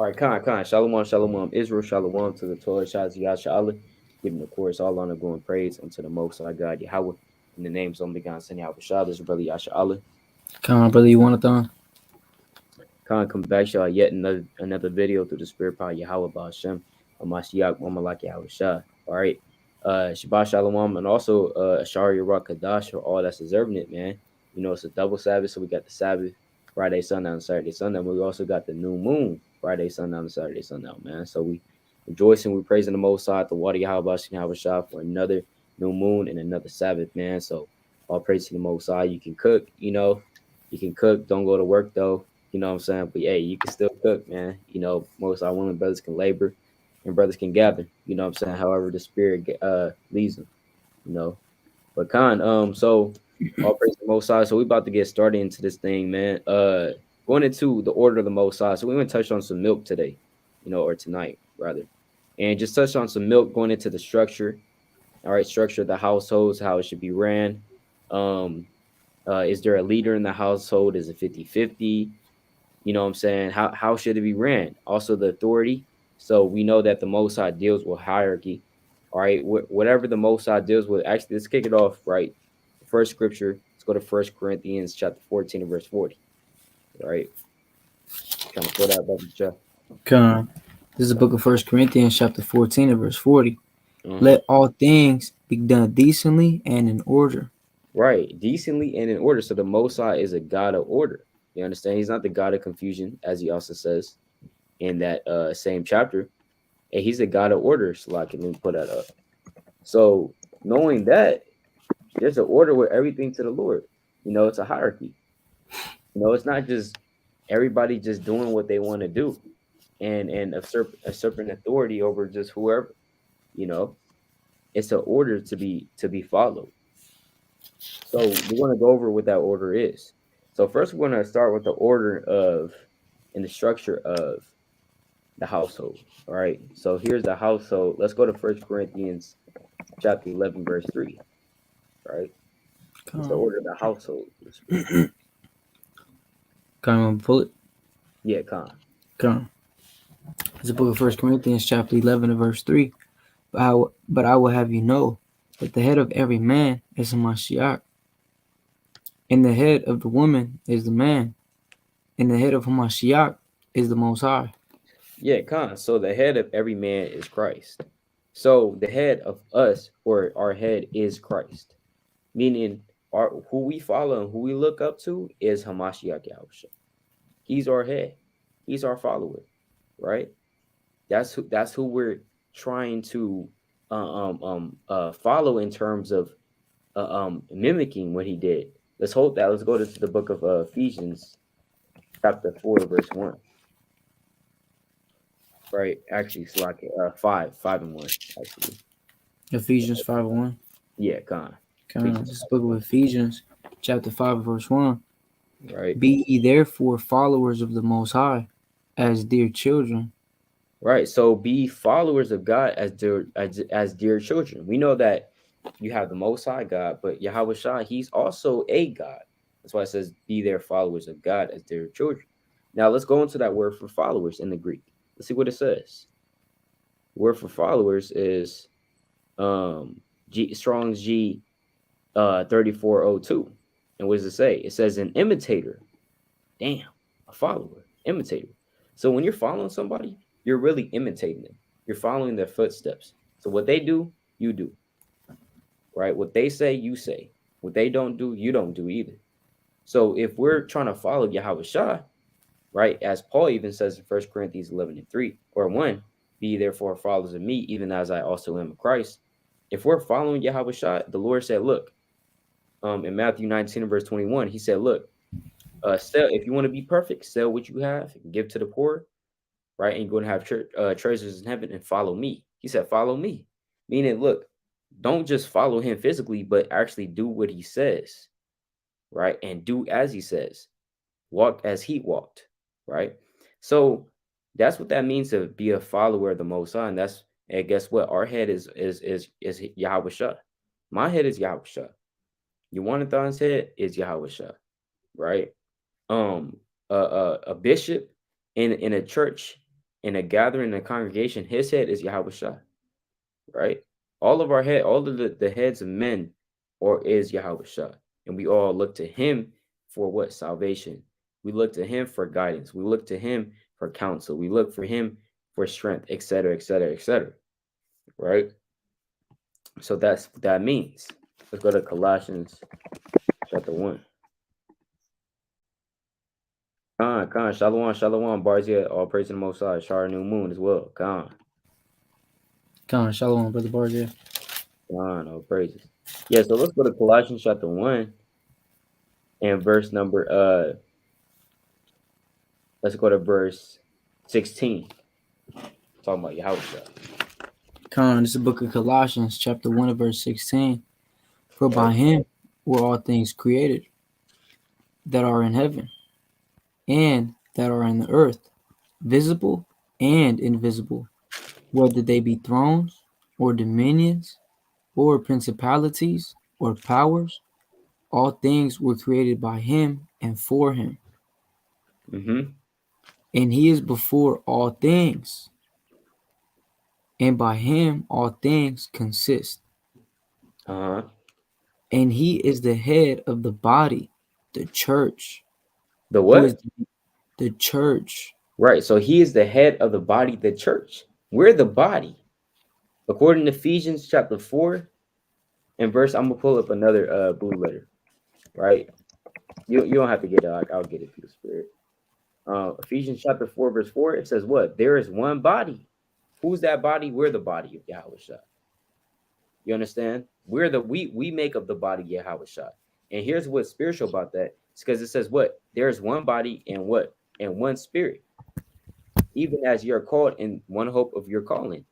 All right, Khan, Shalom, Shalom, Israel, Shalom to the Torah, Shaz, Yasha giving, of course, all honor, glory, and praise unto the Most High God, Yahweh, in the names of the God, Send Yahweh Shah, this is brother Yasha Allah. Come on, brother, you want it on? Khan, come back, y'all, yet another video through the Spirit power, Yahweh, Ba'ashem, Mashiach, Mamalak, Yahweh Shah. All right, Shabbat Shalom, and also Ashari Rock Kadash for all that's observing it, man. You know, it's a double Sabbath, so we got the Sabbath, Friday, sundown, Saturday, sundown. We also got the new moon, Friday, sundown, Saturday, sundown, man. So we rejoicing, we praising the Most High, the water Yahweh, Yahweh Shah for another new moon and another Sabbath, man. So all praise to the Most High. You can cook, you can cook. Don't go to work though. You know what I'm saying? But hey, you can still cook, man. You know, most our women brothers can labor and brothers can gather. You know what I'm saying? However the spirit leads them, you know. But so all praise the Most High. So we about to get started into this thing, man. Going into the order of the Most High. So we're gonna touch on some milk today, or tonight rather, and just touch on some milk going into the structure. All right, structure of the households, how it should be ran. Um, is there a leader in the household? Is it 50-50? You know what I'm saying? How should it be ran? Also the authority. So we know that the Most High deals with hierarchy. All right, whatever the Most High deals with. Actually, let's kick it off right. The first scripture. Let's go to 1 Corinthians chapter 14 and verse 40. All right, trying to pull that up, Jeff. Come on. This is the book of 1 Corinthians, chapter 14 and verse 40. Uh-huh. Let all things be done decently and in order. Right, decently and in order. So the Most High is a God of order. You understand? He's not the God of confusion, as he also says in that same chapter. And he's a God of order. So like, let me put that up. So knowing that, there's an order with everything to the Lord. It's a hierarchy. It's not just everybody just doing what they want to do and usurping authority over just whoever. You know, it's an order to be followed. So we're going to go over what that order is. So first, we're going to start with the order of and the structure of the household. All right. So here's the household. Let's go to 1 Corinthians chapter 11, verse 3. Right. It's the order of the household. Come on, pull it. Yeah, Con. Come on. It's the book of 1 Corinthians, chapter 11 and verse 3. But I will have you know that the head of every man is a Mashiach, and the head of the woman is the man, and the head of Mashiach is the Most High. Yeah, Con. So the head of every man is Christ. So the head of us or our head is Christ, meaning who we follow and who we look up to is Hamashiach Yahushua. He's our head. He's our follower, right? That's who we're trying to follow in terms of mimicking what he did. Let's hold that. Let's go to the book of Ephesians, chapter 4, verse 1. Right, actually, it's like 5 and 1. Actually, Ephesians 5:1. yeah, Con. Come on. This is the book of Ephesians, chapter 5, verse 1. Right, Be ye therefore followers of the Most High, as dear children. right. So be followers of God as dear children. We know that you have the Most High God, but Yahweh Shah, he's also a God. That's why it says, "Be their followers of God as dear children." Now let's go into that word for followers in the Greek. Let's see what it says. Word for followers is Strong's G 3402. And what does it say? It says an imitator. Damn, a follower, imitator. So when you're following somebody, you're really imitating them. You're following their footsteps. So what they do, you do. Right? What they say, you say. What they don't do, you don't do either. So if we're trying to follow Yahweh Shah, right, as Paul even says in 1 Corinthians 11 and 3, or 1, be therefore followers of me, even as I also am of Christ. If we're following Yahweh Shah, the Lord said, look, in Matthew 19 and verse 21, he said, look, sell, if you want to be perfect, sell what you have, give to the poor, right? And you're going to have treasures in heaven and follow me. He said, follow me. Meaning, look, don't just follow him physically, but actually do what he says, right? And do as he says. Walk as he walked, right? So that's what that means to be a follower of the Most High. And guess what? Our head is Yahweh Shah. My head is Yahweh Shah. Yawanathan's head is Yahweh Shah, right? A bishop in a church in a gathering, in a congregation, his head is Yahweh Shah, right? All of our head, all of the heads of men or is Yahweh Shah. And we all look to him for what? Salvation. We look to him for guidance. We look to him for counsel. We look for him for strength, etc., etc., etc. Right? So that's what that means. Let's go to Colossians chapter 1. Khan, Shalom, Shalom, Barzia, all praise to the Most High, Shar, new moon as well. Khan, Shalom, Brother Barzia. all praises. Yeah, so let's go to Colossians chapter 1 and verse number, let's go to verse 16. Talking about Yahweh. This is the book of Colossians, chapter 1, verse 16. For by him were all things created that are in heaven and that are in the earth, visible and invisible, whether they be thrones or dominions or principalities or powers, all things were created by him and for him. Mm-hmm. And he is before all things, and by him all things consist. Uh-huh. And he is the head of the body, the church. The Who is what? the church? Right. So he is the head of the body, the church. We're the body. According to Ephesians chapter 4 and verse, I'm gonna pull up another blue letter. Right. You don't have to get it. I'll get it through the spirit. Ephesians chapter 4, verse 4, it says what? There is one body. Who's that body? We're the body of Yahweh Shah. You understand? We make up the body Yahweh Shah. And here's what's spiritual about that. It's because it says what? There's one body and what? And one spirit. Even as you're called in one hope of your calling.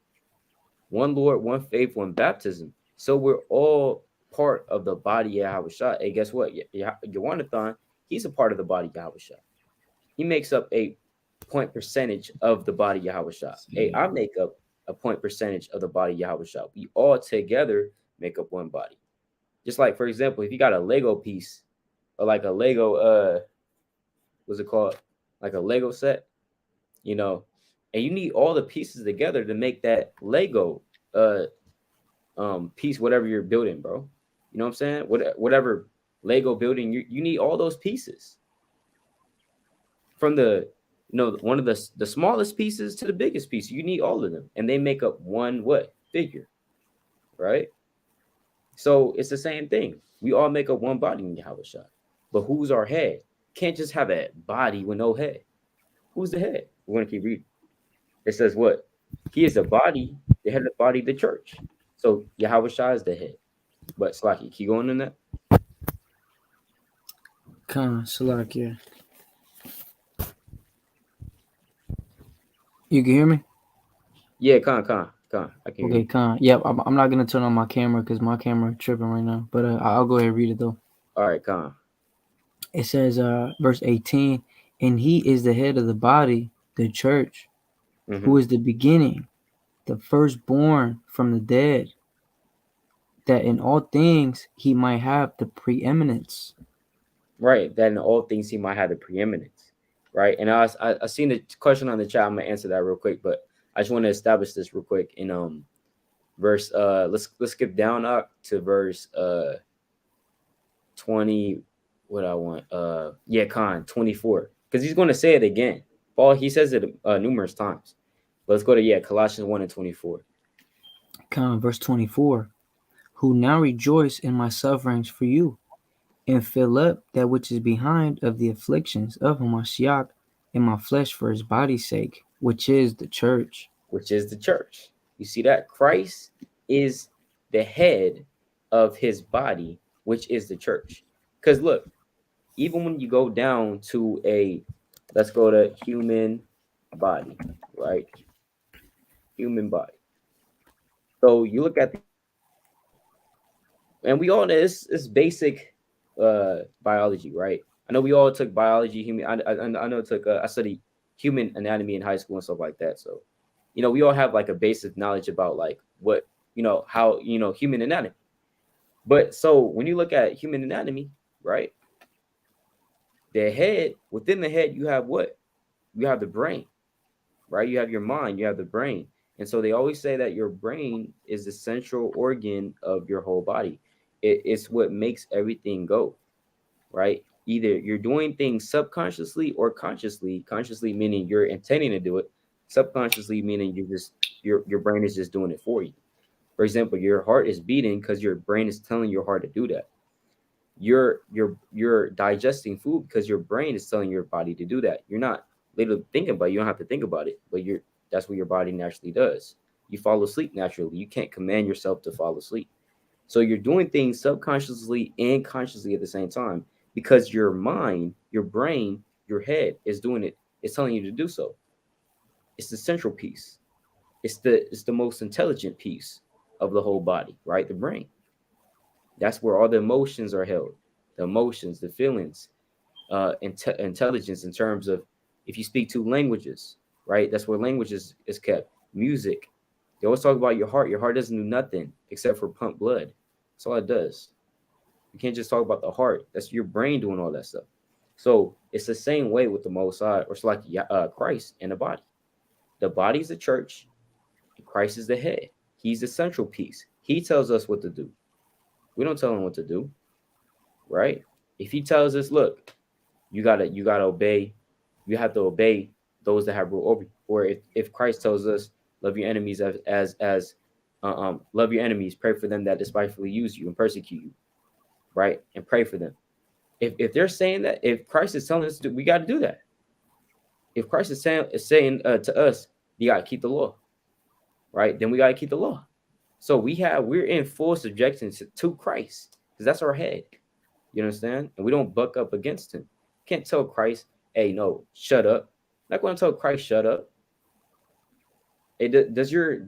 One Lord, one faith, one baptism. So we're all part of the body Yahweh Shah. Hey, guess what? Yawanathan, he's a part of the body Yahweh Shah. He makes up a point percentage of the body Yahweh Shah. Hey, I make up a point percentage of the body Yahweh Shah. We all together make up one body. Just like, for example, if you got a Lego piece or like a Lego, what's it called? Like a Lego set, and you need all the pieces together to make that Lego piece, whatever you're building, bro. You know what I'm saying? Whatever Lego building, you need all those pieces. From one of the smallest pieces to the biggest piece. You need all of them. And they make up one what? Figure. Right? So it's the same thing. We all make up one body in Yahweh Shah. But who's our head? Can't just have a body with no head. Who's the head? We're going to keep reading. It says what? He is the body, the head of the body, the church. So Yahweh Shah is the head. But Slaki, keep going in that. Salakia. You can hear me? Yeah, Khan. I can hear Okay, you. Yeah, I'm not going to turn on my camera because my camera tripping right now. But I'll go ahead and read it, though. All right, Khan. It says, verse 18, and he is the head of the body, the church, who is the beginning, the firstborn from the dead, that in all things he might have the preeminence. Right, that in all things he might have the preeminence. Right, and I seen the question on the chat. I'm gonna answer that real quick, but I just want to establish this real quick in verse let's skip down up to verse 20. What I want Khan 24, because he's going to say it again. Paul, he says it numerous times. But let's go to Colossians 1 and 24. Verse 24, who now rejoice in my sufferings for you, and fill up that which is behind of the afflictions of Hamashiach in my flesh for his body's sake, which is the church. Which is the church. You see that? Christ is the head of his body, which is the church. Because look, even when you go down to let's go to human body, right? Human body. So you look at and we all know it's basic biology, right? I know we all took biology, human. I know I studied human anatomy in high school and stuff like that. So, we all have like a basic knowledge about like what how human anatomy. But so when you look at human anatomy, right? The head, within the head, you have what? You have the brain. right? You have your mind, you have the brain. And so they always say that your brain is the central organ of your whole body. It's what makes everything go, right? Either you're doing things subconsciously or consciously. Consciously meaning you're intending to do it. Subconsciously meaning your brain is just doing it for you. For example, your heart is beating because your brain is telling your heart to do that. You're digesting food because your brain is telling your body to do that. You're not literally thinking about it. You don't have to think about it, but you're that's what your body naturally does. You fall asleep naturally. You can't command yourself to fall asleep. So you're doing things subconsciously and consciously at the same time because your mind, your brain, your head is doing it. It's telling you to do so. It's the central piece. It's the most intelligent piece of the whole body, right? The brain. That's where all the emotions are held. The emotions, the feelings, intelligence in terms of if you speak two languages, right? That's where language is kept. Music. They always talk about your heart. Your heart doesn't do nothing except for pump blood. That's all it does. You can't just talk about the heart. That's your brain doing all that stuff. So it's the same way with the Most High, or it's like Christ and the body. The body is the church, and Christ is the head. He's the central piece. He tells us what to do. We don't tell him what to do, right? If he tells us, look, you gotta obey, you have to obey those that have rule over you. Or if Christ tells us, love your enemies as love your enemies, pray for them that despitefully use you and persecute you, right? And pray for them. If they're saying that, if Christ is telling us to, we got to do that. If Christ is saying to us, you got to keep the law, right? Then we got to keep the law. So we're in full subjection to Christ because that's our head. You understand? And we don't buck up against him. Can't tell Christ, hey, no, shut up. Not going to tell Christ, shut up. Hey, does your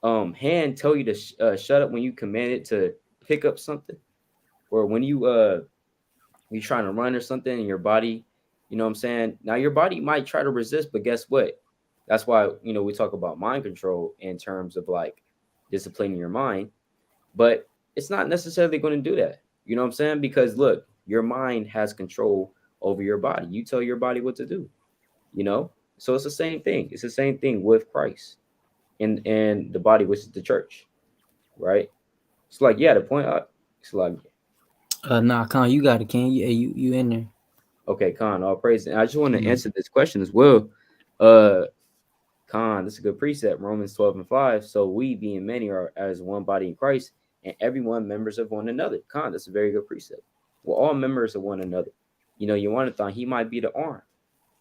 hand tell you to shut up when you command it to pick up something, or when you're trying to run or something, and your body, you know what I'm saying? Now your body might try to resist, but guess what? That's why we talk about mind control in terms of like disciplining your mind, but it's not necessarily going to do that. You know what I'm saying? Because look, your mind has control over your body. You tell your body what to do, you know? So it's the same thing. It's the same thing with Christ and the body, which is the church, right? It's like, yeah, the point it's like, Nah, Con, you got it, Ken. You in there? okay, Khan, all praise. And I just want to Mm. answer this question as well. Uh Khan, this is a good precept, Romans 12:5. So we being many are as one body in Christ, and everyone members of one another. Khan, that's a very good precept. We're all members of one another. You want to thought he might be the arm.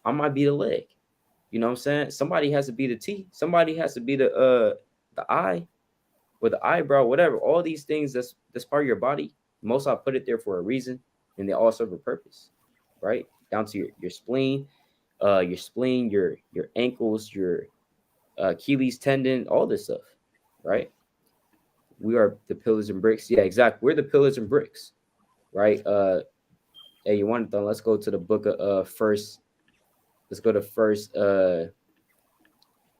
I might be the leg. You know what I'm saying? Somebody has to be the T. Somebody has to be the eye or the eyebrow, whatever. All these things that's part of your body. Most I put it there for a reason, and they all serve a purpose, right? Down to your spleen, your ankles, your Achilles tendon, all this stuff, right? We are the pillars and bricks. Yeah, exactly. We're the pillars and bricks, right? Hey, you want to? Let's go to the book of first. Let's go to first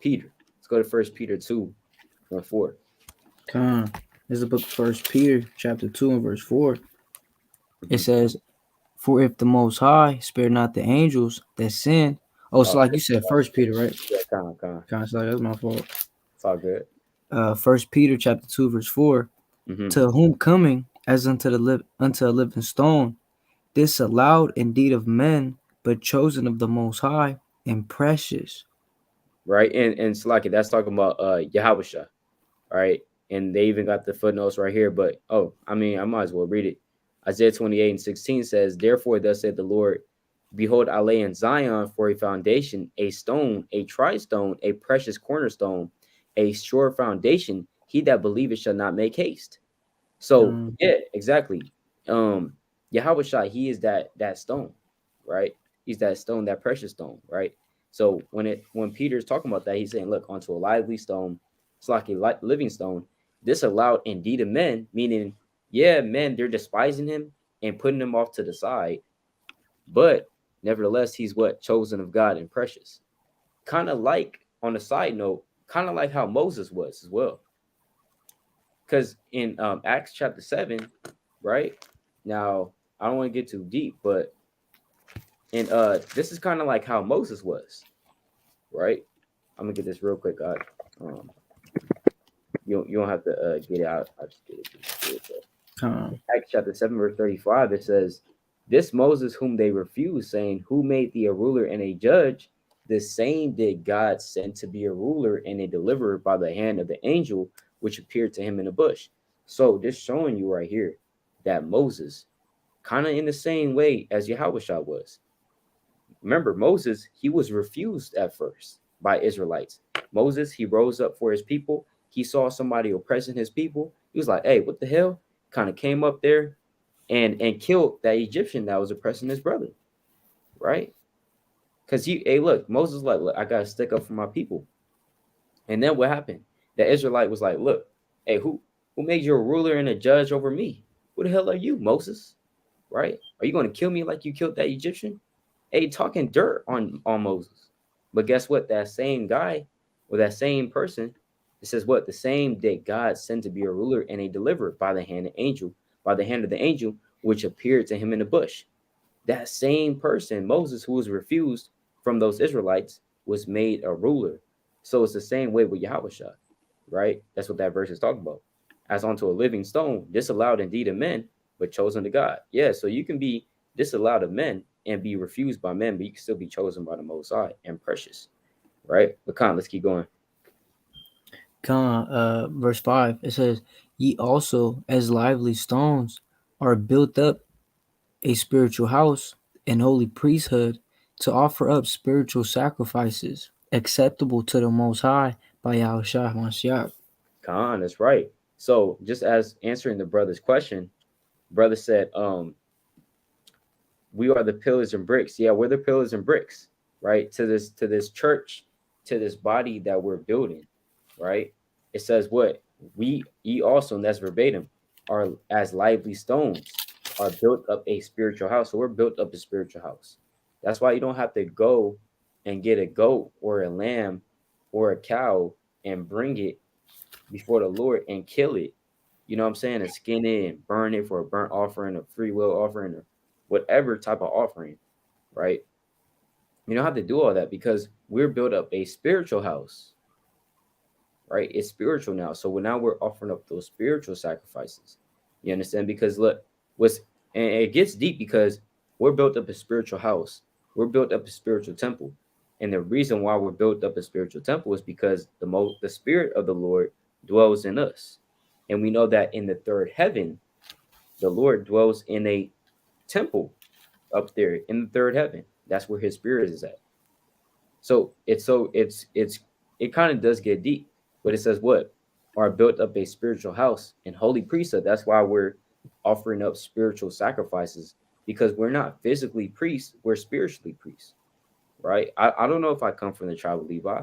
Peter. Let's go to First Peter 2:4. Con. This is the book of First Peter, chapter 2 and verse 4. It Mm-hmm. says, "For if the Most High spare not the angels that sinned." Oh, so Oh, like you said, First Peter, right? yeah, con. Con, so that's my fault. It's all good. First Peter, chapter 2, verse 4. Mm-hmm. To whom coming as unto a living stone, disallowed indeed of men, but chosen of the Most High and precious. Right, and Slaki, that's talking about Yahweh, right? And they even got the footnotes right here. But I mean, I might as well read it. Isaiah 28:16 says, "Therefore, thus said the Lord, behold, I lay in Zion for a foundation, a stone, a tried stone, a precious cornerstone, a sure foundation. He that believeth shall not make haste." So Um, yeah, exactly. Yahweh Shai, he is that stone, right? He's that stone, that precious stone, right? So when Peter's talking about that, he's saying, look, onto a lively stone, it's like a living stone. This allowed indeed of men, meaning, yeah, men, they're despising him and putting him off to the side, but nevertheless, he's what? Chosen of God and precious. Kind of like on a side note, kind of like how Moses was as well. Because in Acts chapter 7, right? Now, I don't want to get too deep, but in this is kind of like how Moses was. right? I'm gonna get this real quick. Um, you don't have to get it out. I just get it. Just real quick. Con. Acts chapter 7, verse 35, it says, "This Moses whom they refused, saying, Who made thee a ruler and a judge? The same did God send to be a ruler and a deliverer by the hand of the angel which appeared to him in the bush." So this showing you right here that Moses, kind of in the same way as Yahushua was. Remember, Moses, he was refused at first by Israelites. Moses, he rose up for his people. He saw somebody oppressing his people. He was like, hey, what the hell? Kind of came up there and killed that Egyptian that was oppressing his brother, right? Because hey, look, Moses like, look, I gotta stick up for my people. And then what happened? The Israelite was like, look, hey, who made you a ruler and a judge over me? Who the hell are you, Moses? Right? Are you gonna kill me like you killed that Egyptian? Hey, talking dirt on Moses. But guess what? That same guy or that same person, it says what? The same that God sent to be a ruler and a deliverer by the hand of angel, by the hand of the angel, which appeared to him in the bush. That same person, Moses, who was refused from those Israelites, was made a ruler. So it's the same way with Yahushua, right? That's what that verse is talking about. As unto a living stone, disallowed indeed of men, but chosen to God. Yeah, so you can be disallowed of men and be refused by men, but you can still be chosen by the Most High and precious, right? But let's keep going. Verse 5, it says, Ye also, as lively stones, are built up a spiritual house and holy priesthood to offer up spiritual sacrifices acceptable to the Most High by Yahushua Mashiach. That's right. So just as answering the brother's question, brother said, we are the pillars and bricks. Yeah, we're the pillars and bricks, right? To this church, to this body that we're building, right? It says what? We ye also, and that's verbatim, are as lively stones, are built up a spiritual house. So we're built up a spiritual house. That's why you don't have to go and get a goat or a lamb or a cow and bring it before the Lord and kill it. You know what I'm saying? And skin it and burn it for a burnt offering, a free will offering, or whatever type of offering, right? You don't have to do all that because we're built up a spiritual house, right? It's spiritual now. So now we're offering up those spiritual sacrifices. You understand? Because look, and it gets deep because we're built up a spiritual house. We're built up a spiritual temple. And the reason why we're built up a spiritual temple is because the spirit of the Lord dwells in us. And we know that in the third heaven, the Lord dwells in a temple up there in the third heaven. That's where his spirit is at. So it kind of does get deep, but it says what? Are built up a spiritual house and holy priesthood. That's why we're offering up spiritual sacrifices because we're not physically priests, we're spiritually priests, right? I don't know if I come from the tribe of Levi.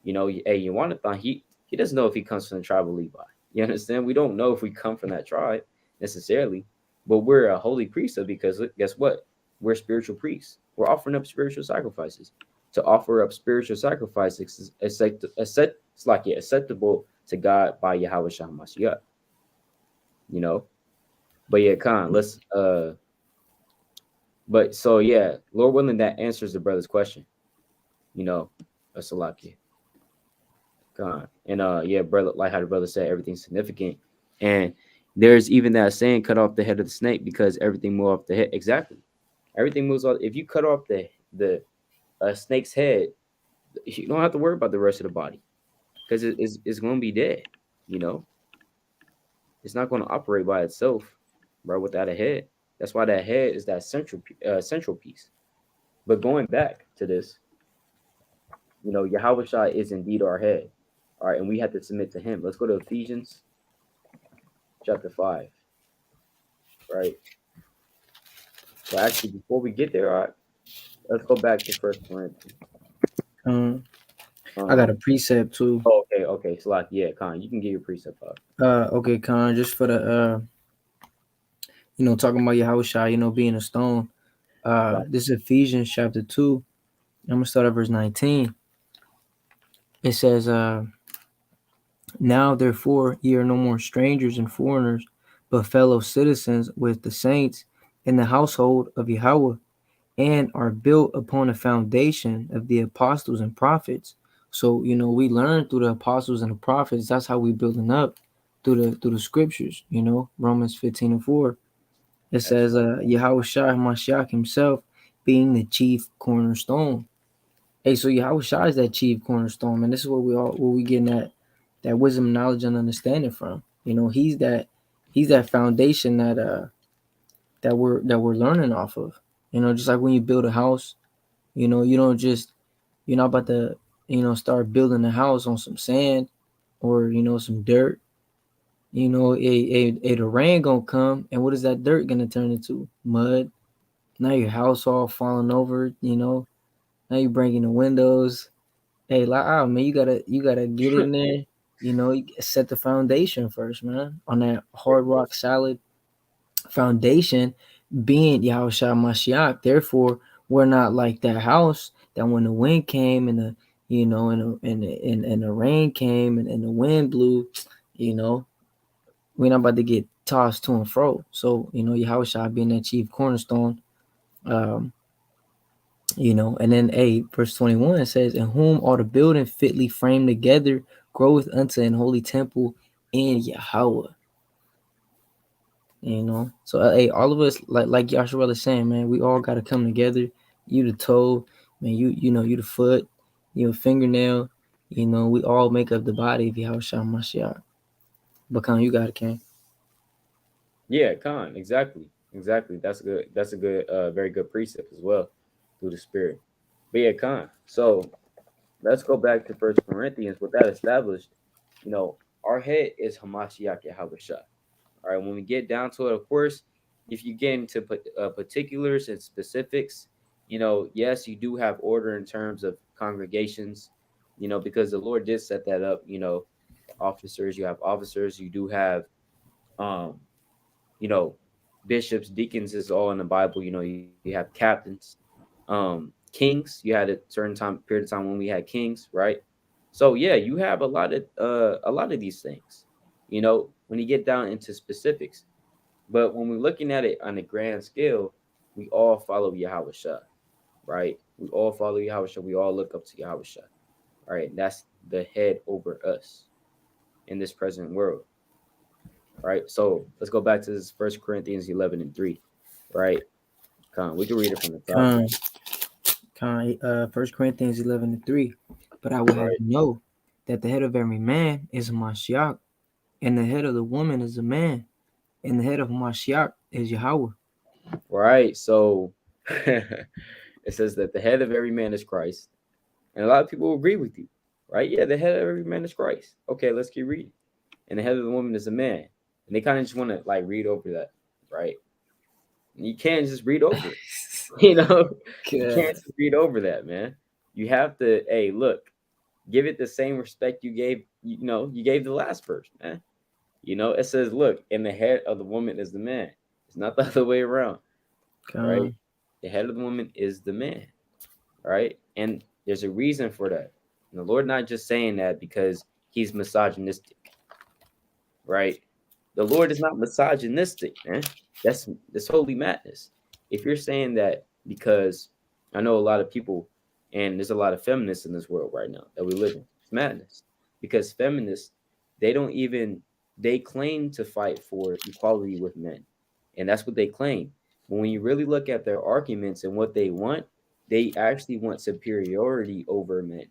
You know, hey, Jonathan, he doesn't know if he comes from the tribe of Levi. You understand? We don't know if we come from that tribe necessarily, but we're a holy priesthood because guess what? We're spiritual priests. We're offering up spiritual sacrifices. To offer up spiritual sacrifices is acceptable to God by Yahweh Shah Mashiach. You know, but yeah, Khan, let's but so yeah, Lord willing, that answers the brother's question. You know, Salaki. God. And yeah, brother, like how the brother said, everything's significant. And there's even that saying, cut off the head of the snake because everything moves off the head. Exactly. Everything moves off. If you cut off the snake's head, you don't have to worry about the rest of the body because it's going to be dead. You know, it's not going to operate by itself, right? Without a head. That's why that head is that central piece. But going back to this, you know, Yahweh Shah is indeed our head. All right, and we have to submit to him. Let's go to Ephesians chapter 5, right? Well, actually, before we get there, all right, let's go back to First Corinthians. I got a Um, precept too. okay. So, like, yeah, Con, you can get your precept up. Okay, just for the talking about Yahushua, being a stone. Right. This is Ephesians chapter 2. I'm gonna start at verse 19. It says, Now therefore ye are no more strangers and foreigners, but fellow citizens with the saints in the household of Yahweh, and are built upon a foundation of the apostles and prophets. So, we learn through the apostles and the prophets. That's how we building up through the scriptures. Romans 15:4. It says, Absolutely. Yahweh Shai Mashiach himself being the chief cornerstone. Hey, so Yahweh Shai is that chief cornerstone, and this is where we getting that wisdom, knowledge, and understanding from. He's that foundation that we're learning off of. Just like when you build a house, you don't just you're not about to start building a house on some sand or some dirt. The rain gonna come, and what is that dirt gonna turn into? Mud. Now your house all falling over. Now you breaking the windows. Hey, like, oh man, you gotta get in there. You set the foundation first, man, on that hard rock solid foundation, being Yahushua Mashiach. Therefore, we're not like that house that when the wind came and the rain came and the wind blew, you know, we're not about to get tossed to and fro. So, Yahushua being that chief cornerstone, um, and then verse 21 says, in whom all the building fitly framed together groweth unto an holy temple in Yahweh. So all of us, like Yahshua was saying, man, we all got to come together. You the toe, man, you the foot, you fingernail. We all make up the body of Yahushua Mashiach. But you got it, King. Yeah, Khan, exactly. Exactly. That's good. That's a good, very good precept as well through the spirit. But yeah, Khan. So let's go back to First Corinthians. With that established, our head is Hamashiach Yahushua. All right. When we get down to it, of course, if you get into particulars and specifics, yes, you do have order in terms of congregations, because the Lord did set that up. Officers, you have officers, you do have, um, you know, bishops, deacons is all in the Bible. You have captains, kings. You had a certain period of time when we had kings, right? So yeah, you have a lot of these things. When you get down into specifics, but when we're looking at it on a grand scale, we all follow Yahweh Shah, right? We all follow Yahweh Shah. We all look up to Yahweh Shah, right? That's the head over us in this present world, right? So let's go back to this First Corinthians 11:3, right? Come on, we can read it from the top, Con, 1 Corinthians 11:3. But I will have right? you know that the head of every man is a Mashiach, and the head of the woman is a man, and the head of Mashiach is Yahweh. Right. So it says that the head of every man is Christ. And a lot of people agree with you, right? Yeah, the head of every man is Christ. Okay, let's keep reading. And the head of the woman is a man. And they kind of just want to like read over that, right? And you can't just read over it. You know, you God. can't just read over that, man. You have to, hey, look, give it the same respect you gave the last verse, man. It says, look, and the head of the woman is the man. It's not the other way around, right? Con, The head of the woman is the man, right? And there's a reason for that. And the Lord not just saying that because he's misogynistic, right? The Lord is not misogynistic, man. That's holy madness. If you're saying that because I know a lot of people and there's a lot of feminists in this world right now that we live in. It's madness. Because feminists, they don't even they claim to fight for equality with men. And that's what they claim. But when you really look at their arguments and what they actually want superiority over men.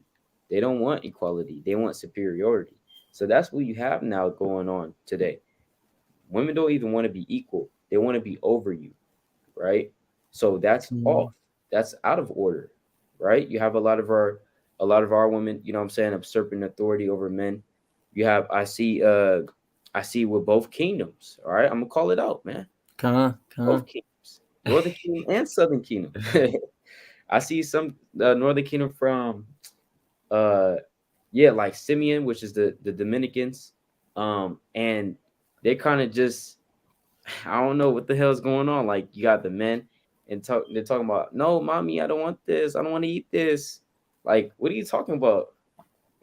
They don't want equality. They want superiority. So that's what you have now going on today. Women don't even want to be equal. They want to be over you, right? So that's off. con, That's out of order, right? You have a lot of our women, you know what I'm saying, usurping authority over men. You have I see with both kingdoms, all right? I'm gonna call it out, man. Both con. kingdoms, Northern Kingdom and Southern Kingdom. I see some Northern Kingdom from uh yeah, like Simeon, which is the Dominicans, and they're kind of just I don't know what the hell's going on. Like you got the men and they're talking about no, mommy, I don't want this, I don't want to eat this. Like, what are you talking about?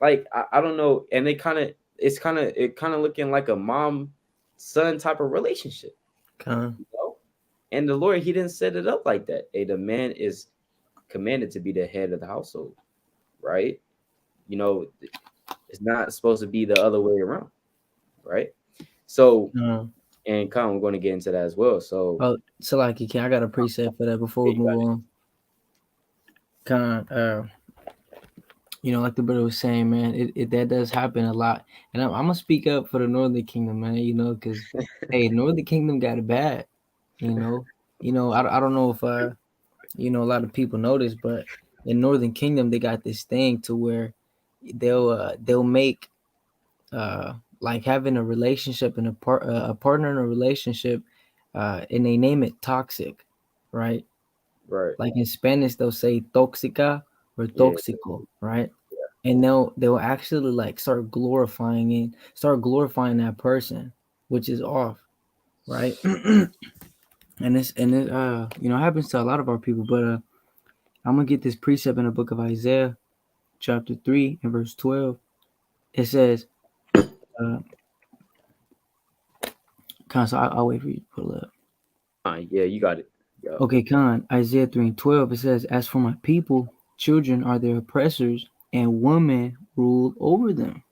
Like I don't know, and it kind of looking like a mom son type of relationship, Con. you know? And the Lord, He didn't set it up like that. Hey, the man is commanded to be the head of the household, right? You know, it's not supposed to be the other way around, right? So, Uh, and we're going to get into that as well. So, oh, so like you can I got a preset for that before yeah, we you got move on. Con, like the brother was saying, man, it that does happen a lot. And I'm gonna speak up for the Northern Kingdom, man. Because hey, Northern Kingdom got it bad. You know, I don't know if a lot of people know this, but in Northern Kingdom they got this thing to where they'll make like having a relationship and a partner in a relationship, and they name it toxic, right? it. Right. Like in Spanish, they'll say tóxica or Yeah. tóxico, right? And they'll actually like start glorifying that person, which is off, right? And it happens to a lot of our people. But I'm gonna get this precept in the book of Isaiah, chapter 3 and verse 12. It says, uh, Khan, so I'll wait for you to pull up. Yeah, you got it. Yup. Okay, Khan, Isaiah 3 and 12, it says, as for my people, children are their oppressors, and women rule over them.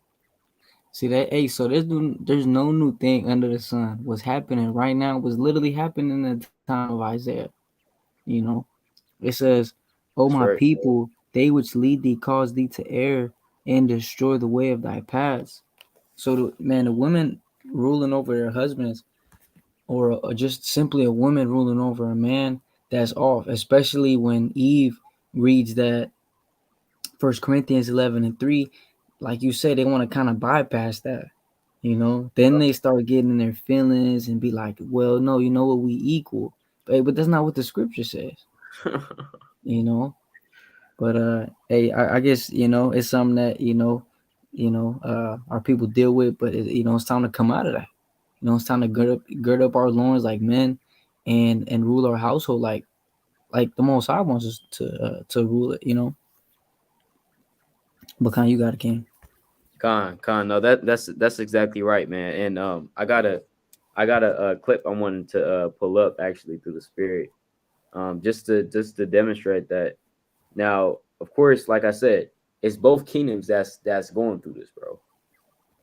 See that? Hey, so there's no new thing under the sun. What's happening right now was literally happening in the time of Isaiah. You know, it says, "O That's my right. people, they which lead thee cause thee to err and destroy the way of thy paths." So, the women ruling over their husbands, or just simply a woman ruling over a man, that's off. Especially when Eve reads that First Corinthians 11:3, like you said, they want to kind of bypass that. Then they start getting in their feelings and be like, well, no, you know what, we equal. But that's not what the scripture says, you know. But hey, I guess it's something that our people deal with. But it's time to come out of that. It's time to gird up our loins like men, and rule our household like the Most High wants us to rule it. But kind, you got a king. No, that's exactly right, man. And I got a clip I wanted to pull up actually through the spirit, just to demonstrate that. Now, of course, like I said, it's both kingdoms that's going through this, bro.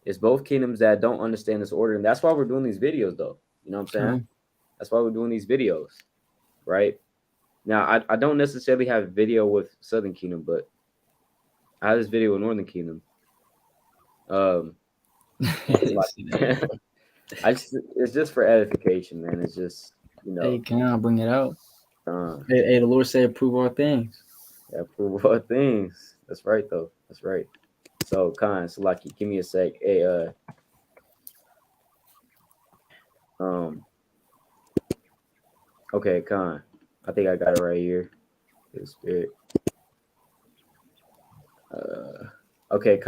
It's both kingdoms that don't understand this order, and that's why we're doing these videos, though. You know what I'm saying? Con, That's why we're doing these videos, right? Now, I don't necessarily have a video with Southern Kingdom, but I have this video with Northern Kingdom. Um, and so See that? like, it's just for edification, man. It's just Hey, can I bring it out? uh, Hey, the Lord said, "Prove all things." yeah, prove all things. That's right, though. That's right. So, so like, give me a sec. Hey, um, okay, I think I got it right here. The spirit. Uh, okay,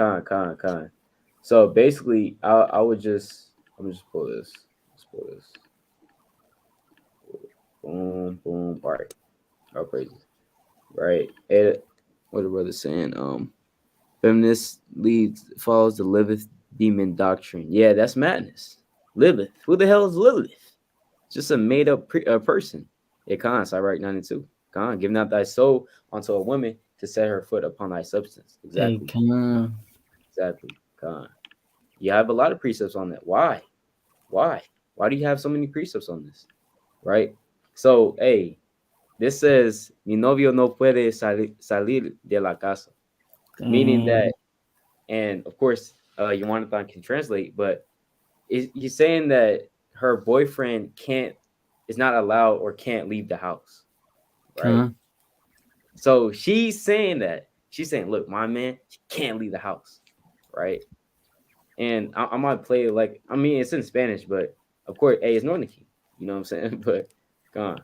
So basically, I would just I'm just pull this. Let's pull this. Boom, boom. All right. All praises. Right. What the brother saying? Feminist leads follows the Lilith demon doctrine. Yeah, that's madness. Lilith. Who the hell is Lilith? Just a made up person. Yeah, Sirach 92. Giving out thy soul unto a woman to set her foot upon thy substance. Hey, Exactly. come on. Exactly. You have a lot of precepts on that. Why? Why? Why do you have so many precepts on this? Right? So, hey, this says, mi novio no puede salir de la casa. Meaning Dang. that, and of course, Jonathan can translate, but he's saying that her boyfriend is not allowed or can't leave the house, right? Come. So she's saying that. She's saying, look, my man, he can't leave the house, right? And I might play it like, I mean, it's in Spanish, but of course, hey, it's Northern Key. You know what I'm saying? But come on.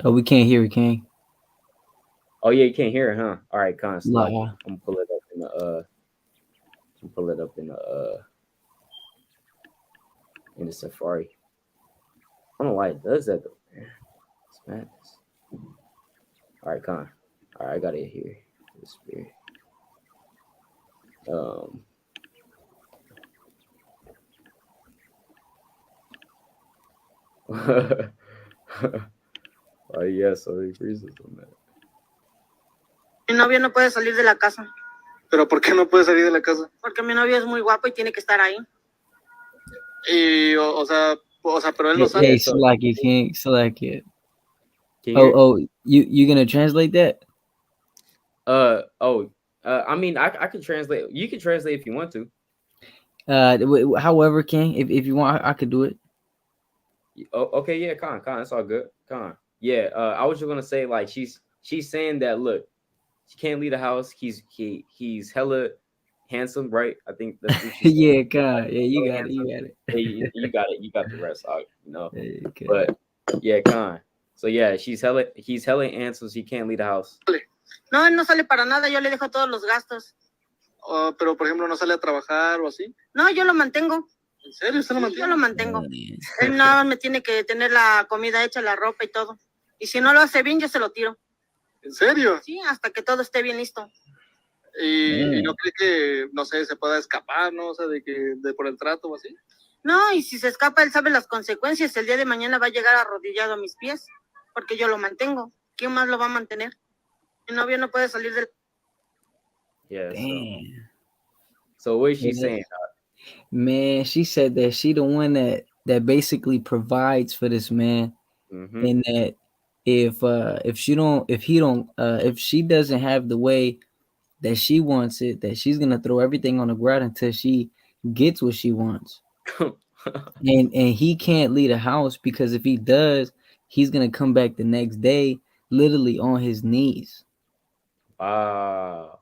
Oh, we can't hear it, King. Oh yeah, you can't hear it, huh? All right, Slaki. Nah. I'm gonna pull it up in the in the Safari. I don't know why it does that though, man. It's madness. All right, All right, I got it here. The spirit. Um, oh yeah, so many reasons on that. Mi novio no puede salir de la casa. ¿Pero por qué no puede salir de la casa? Porque mi novio es muy guapo y tiene que estar ahí. Y, o sea, pero él no Hey, sale. hey, So Salaki, can't Salaki. can you hear? You gonna translate that? I mean, I can translate. You can translate if you want to. However, King, if you want, I could do it. Oh, okay, yeah, Con, it's all good. Con, yeah. I was just gonna say like she's saying that look, she can't leave the house. He's hella handsome, right? I think that's what she's saying. Yeah, God, yeah, you Hella got it, you handsome. got it. Yeah, you got it. You got the rest out, you know. Hey, okay. But yeah, Con. So yeah, he's hella handsome. She can't leave the house. No, él no sale para nada, yo le dejo todos los gastos. Pero, por ejemplo, no sale a trabajar o así. No, yo lo mantengo. ¿En serio? ¿Usted lo Sí, mantiene? yo lo mantengo. Man. Él nada más me tiene que tener la comida hecha, la ropa y todo. Y si no lo hace bien, yo se lo tiro. ¿En serio? Sí, hasta que todo esté bien listo. Y no cree que, no sé, se pueda escapar, ¿no? O sea, de por el trato o así. No, y si se escapa, él sabe las consecuencias. El día de mañana va a llegar arrodillado a mis pies, porque yo lo mantengo. ¿Quién más lo va a mantener? Mi novio no puede salir del... Yeah. Damn. So what is she Yeah. saying? Man, she said that she the one that basically provides for this man, Mm-hmm. and that if she doesn't have the way that she wants it, that she's gonna throw everything on the ground until she gets what she wants. and he can't leave the house, because if he does, he's gonna come back the next day literally on his knees. Wow.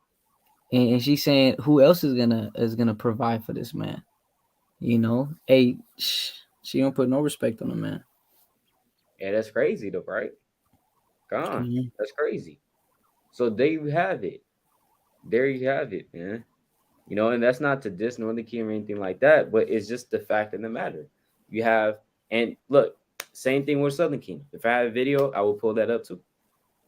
And she's saying, who else is gonna provide for this man? You know, hey, she don't put no respect on the man. Yeah, that's crazy though, right? Gone. Mhm. That's crazy. So there you have it. There you have it, man. You know, and that's not to diss Northern King or anything like that, but it's just the fact of the matter. You have, and look, same thing with Southern King. If I had a video, I would pull that up too.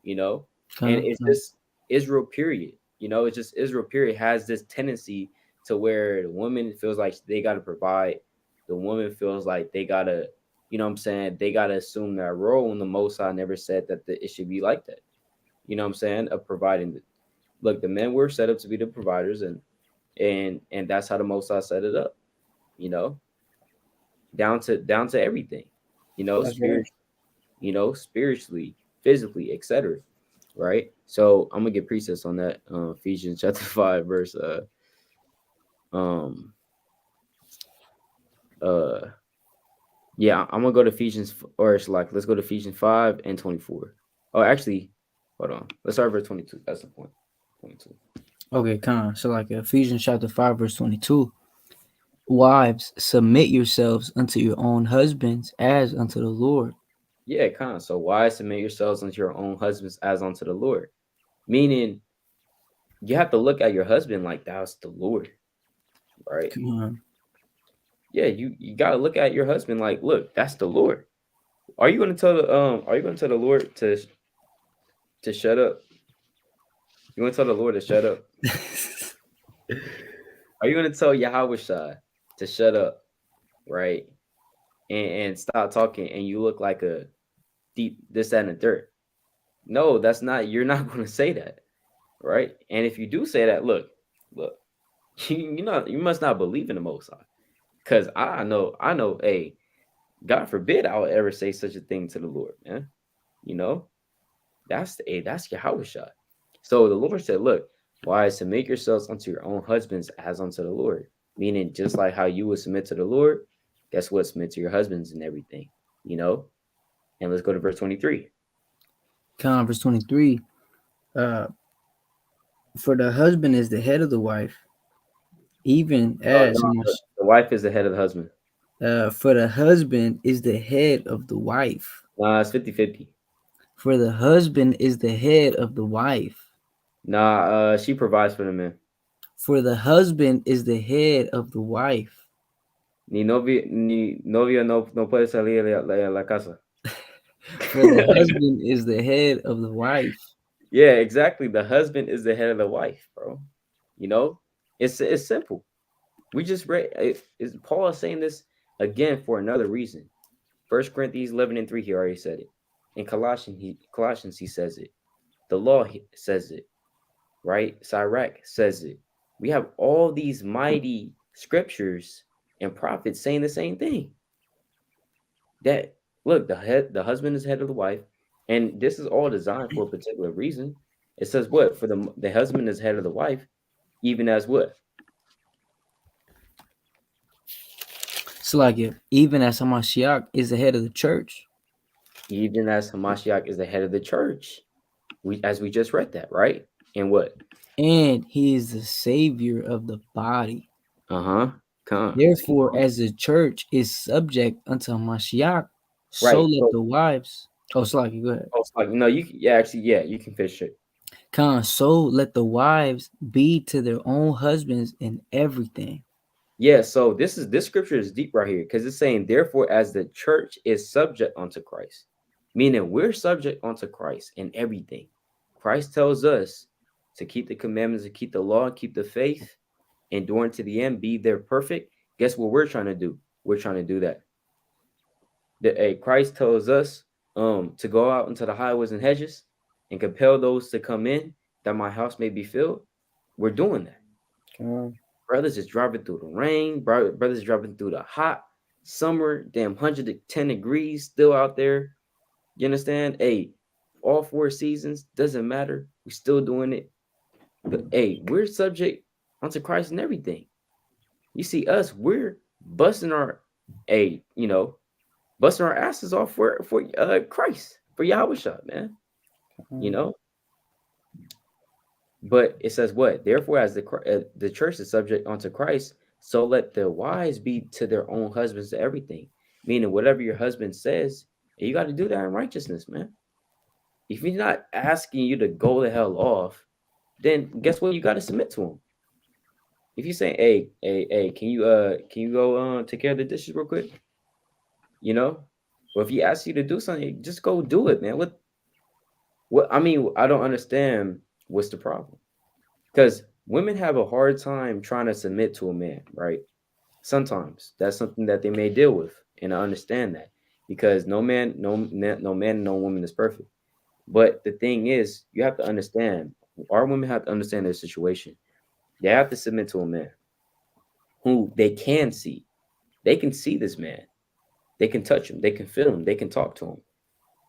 You know, and it's just Israel. Period. You know, it's just Israel. Period has this tendency to where the woman feels like they got to provide. The woman feels like they gotta, you know what I'm saying? They gotta assume that role. And the Most High never said that it should be like that. You know what I'm saying? Of providing. Look, the men were set up to be the providers, and that's how the Most High set it up. You know, down to everything. You know, That's right. spiritually, physically, etc. Right. So I'm gonna get precepts on that. Ephesians chapter 5, verse um uh yeah, I'm gonna go to Ephesians, or it's like let's go to Ephesians 5 and 24. Oh, actually, hold on. Let's start verse 22. That's the point. 22. Okay, Khan. So like Ephesians chapter 5, verse 22. Wives, submit yourselves unto your own husbands as unto the Lord. Yeah, Con. So why submit yourselves unto your own husbands as unto the Lord? Meaning you have to look at your husband like that's the Lord. Right? Come on. Yeah, you gotta look at your husband like, look, that's the Lord. Are you gonna tell the Lord to shut up? You wanna tell the Lord to shut up? Are you gonna tell Yahweh to shut up, right? And stop talking, and you look like a deep this, that, and the dirt. No, that's not, you're not gonna say that, right? And if you do say that, look, you must not believe in the Most High. Because I know, hey, God forbid I would ever say such a thing to the Lord, man. You know, that's Yahweh Shai. So the Lord said, look, wives, submit yourselves unto your own husbands as unto the Lord. Meaning, just like how you would submit to the Lord, guess what? Submit to your husbands and everything, you know? And let's go to verse 23. Khan, verse 23. For the husband is the head of the wife, even as No, the wife is the head of the husband. for the husband is the head of the wife. It's 50-50. For the husband is the head of the wife. She provides for the man. For the husband is the head of the wife. Ni novia no puede salir de la casa. For the husband is the head of the wife. Yeah, exactly. The husband is the head of the wife, bro. You know, It's simple. We just read. Paul is saying this again for another reason. 1 Corinthians 11:3, he already said it. In Colossians, he says it. The law says it, right? Sirach says it. We have all these mighty scriptures and prophets saying the same thing. That look, the husband is head of the wife, and this is all designed for a particular reason. It says what? For the husband is head of the wife, even as what? So like even as Hamashiach is the head of the church. Even as Hamashiach is the head of the church. As we just read that, right? And what? And he is the savior of the body. Come on. Therefore, as the church is subject unto Hamashiach, so Right. let the wives. Oh, Slaki, go ahead. Oh, like, no, you can finish it. So let the wives be to their own husbands in everything. Yeah, so this scripture is deep right here because it's saying, therefore, as the church is subject unto Christ, meaning we're subject unto Christ in everything. Christ tells us to keep the commandments, to keep the law, keep the faith, enduring to the end, be there perfect. Guess what we're trying to do? We're trying to do that. Christ tells us to go out into the highways and hedges and compel those to come in that my house may be filled. We're doing that. Brothers is driving through the rain. Brothers driving through the hot summer, damn 110 degrees still out there. You understand? Hey, all 4 seasons, doesn't matter. We're still doing it. But hey, we're subject unto Christ and everything. You see us, we're busting our busting our asses off for Christ, for Yahushua, man. You know? But it says what? Therefore, as the church is subject unto Christ, so let the wives be to their own husbands to everything. Meaning, whatever your husband says, you got to do that in righteousness, man. If he's not asking you to go the hell off, then guess what? You got to submit to him. If you say, hey, can you go take care of the dishes real quick? You know, or if he asks you to do something, just go do it, man. What? I mean, I don't understand what's the problem. Because women have a hard time trying to submit to a man, right? Sometimes that's something that they may deal with, and I understand that because no man, no woman is perfect. But the thing is, you have to understand. Our women have to understand their situation. They have to submit to a man who they can see. They can see this man. They can touch him. They can feel him. They can talk to him.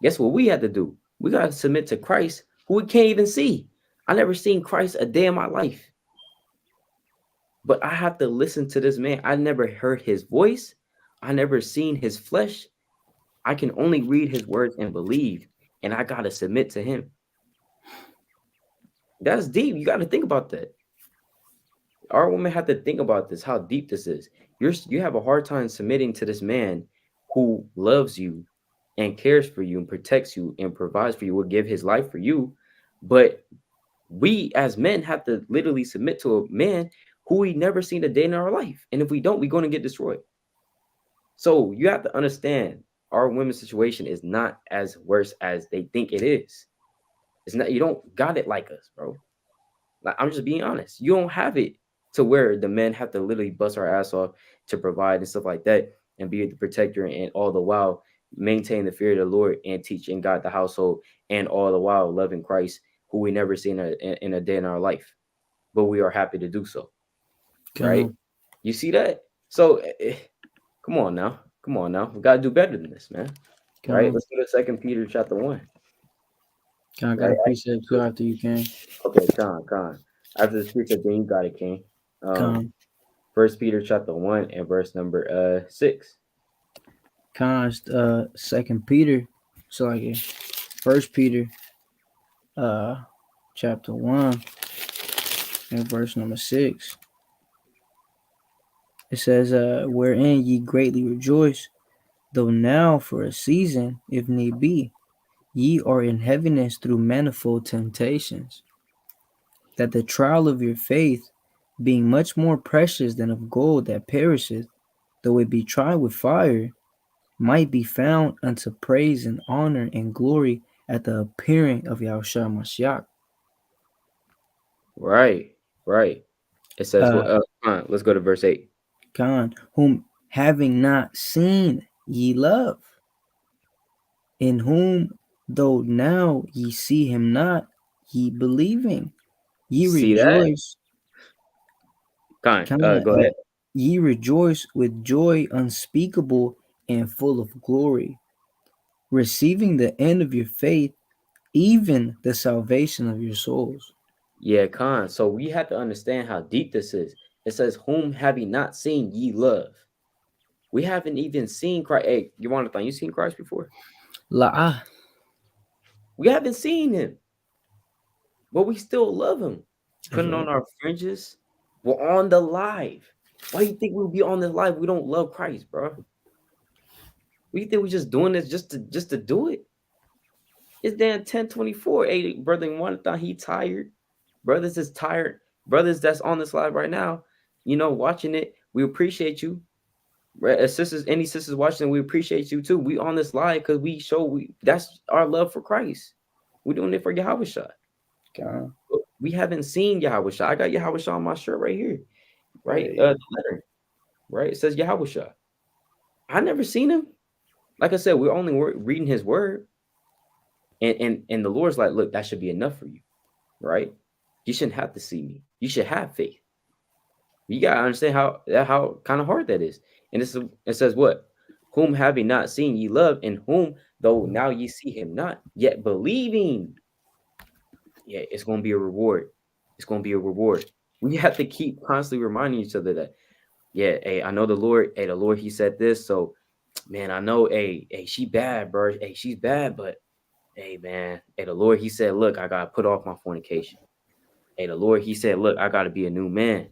Guess what we have to do? We got to submit to Christ, who we can't even see. I never seen Christ a day in my life. But I have to listen to this man. I never heard his voice. I never seen his flesh. I can only read his words and believe. And I got to submit to him. That's deep. You got to think about that. Our women have to think about this, how deep this is. You have a hard time submitting to this man who loves you and cares for you and protects you and provides for you, will give his life for you. But we as men have to literally submit to a man who we never seen a day in our life. And if we don't, we're going to get destroyed. So you have to understand our women's situation is not as worse as they think it is. It's not, you don't got it like us, bro. Like, I'm just being honest. You don't have it to where the men have to literally bust our ass off to provide and stuff like that and be the protector and all the while maintain the fear of the Lord and teach and guide the household and all the while loving Christ, who we never seen in a day in our life, but we are happy to do so. Right? You see that? So come on now. We got to do better than this, man. Right? Let's go to 2 Peter chapter 1. I got a precept too after you can. Okay, Con. After this precept, then you got it, King. 1 Peter chapter 1 and verse number 6. 2 Peter. So like 1 Peter chapter 1 and verse number 6. It says, wherein ye greatly rejoice, though now for a season, if need be, ye are in heaviness through manifold temptations, that the trial of your faith, being much more precious than of gold that perisheth, though it be tried with fire, might be found unto praise and honor and glory at the appearing of Yahushua Mashiach. Right. It says, well, let's go to verse 8. God, whom having not seen ye love, in whom though now ye see him not, ye believing, ye See that? rejoice. Con, God, go ahead. ye rejoice with joy unspeakable and full of glory, receiving the end of your faith, even the salvation of your souls. Yeah, Con. So we have to understand how deep this is. It says, whom have ye not seen ye love? We haven't even seen Christ. Hey, Jonathan, you seen Christ before? La'ah. We haven't seen him, but we still love him. That's Putting on right. our fringes. We're on the live. Why you think we'll be on the live? We don't love Christ, bro. We think we're just doing this just to do it. It's damn 10:24. Hey, brother Jonathan, he tired. Brothers is tired. Brothers that's on this live right now, watching it. We appreciate you. Right? As sisters, any sisters watching, we appreciate you too. We on this live because that's our love for Christ. We're doing it for Yahweh Shah. God. We haven't seen Yahweh Shah. I got Yahweh Shah on my shirt right here. Right? Hey. The letter. Right? It says Yahweh Shah. I never seen him. Like I said, we're only reading his word. And the Lord's like, look, that should be enough for you. Right? You shouldn't have to see me. You should have faith. You gotta understand how kind of hard that is. And it says what? Whom have ye not seen ye love, and whom though now ye see him not, yet believing. Yeah, it's gonna be a reward. It's gonna be a reward. We have to keep constantly reminding each other that, yeah, hey, I know the Lord. Hey, the Lord, He said this. So, man, I know, hey, she bad, bro. Hey, she's bad, but hey, man, hey, the Lord, He said, look, I gotta put off my fornication. Hey, the Lord, He said, look, I gotta be a new man.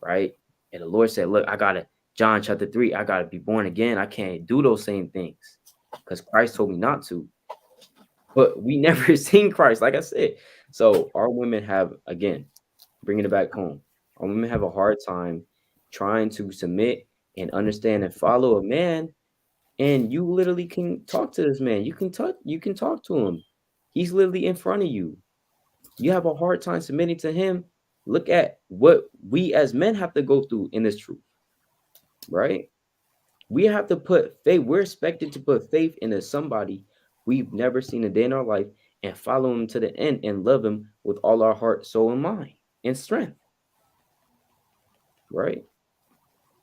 Right? And the Lord said, look, John chapter 3, I gotta be born again. I can't do those same things because Christ told me not to. But we never seen Christ, like I said. So our women have, again, bringing it back home, our women have a hard time trying to submit and understand and follow a man. And you literally can talk to this man. You can talk to him. He's literally in front of you. You have a hard time submitting to him. Look at what we as men have to go through in this truth, right? We have to put faith. We're expected to put faith into somebody we've never seen a day in our life and follow him to the end and love him with all our heart, soul, and mind and strength, right?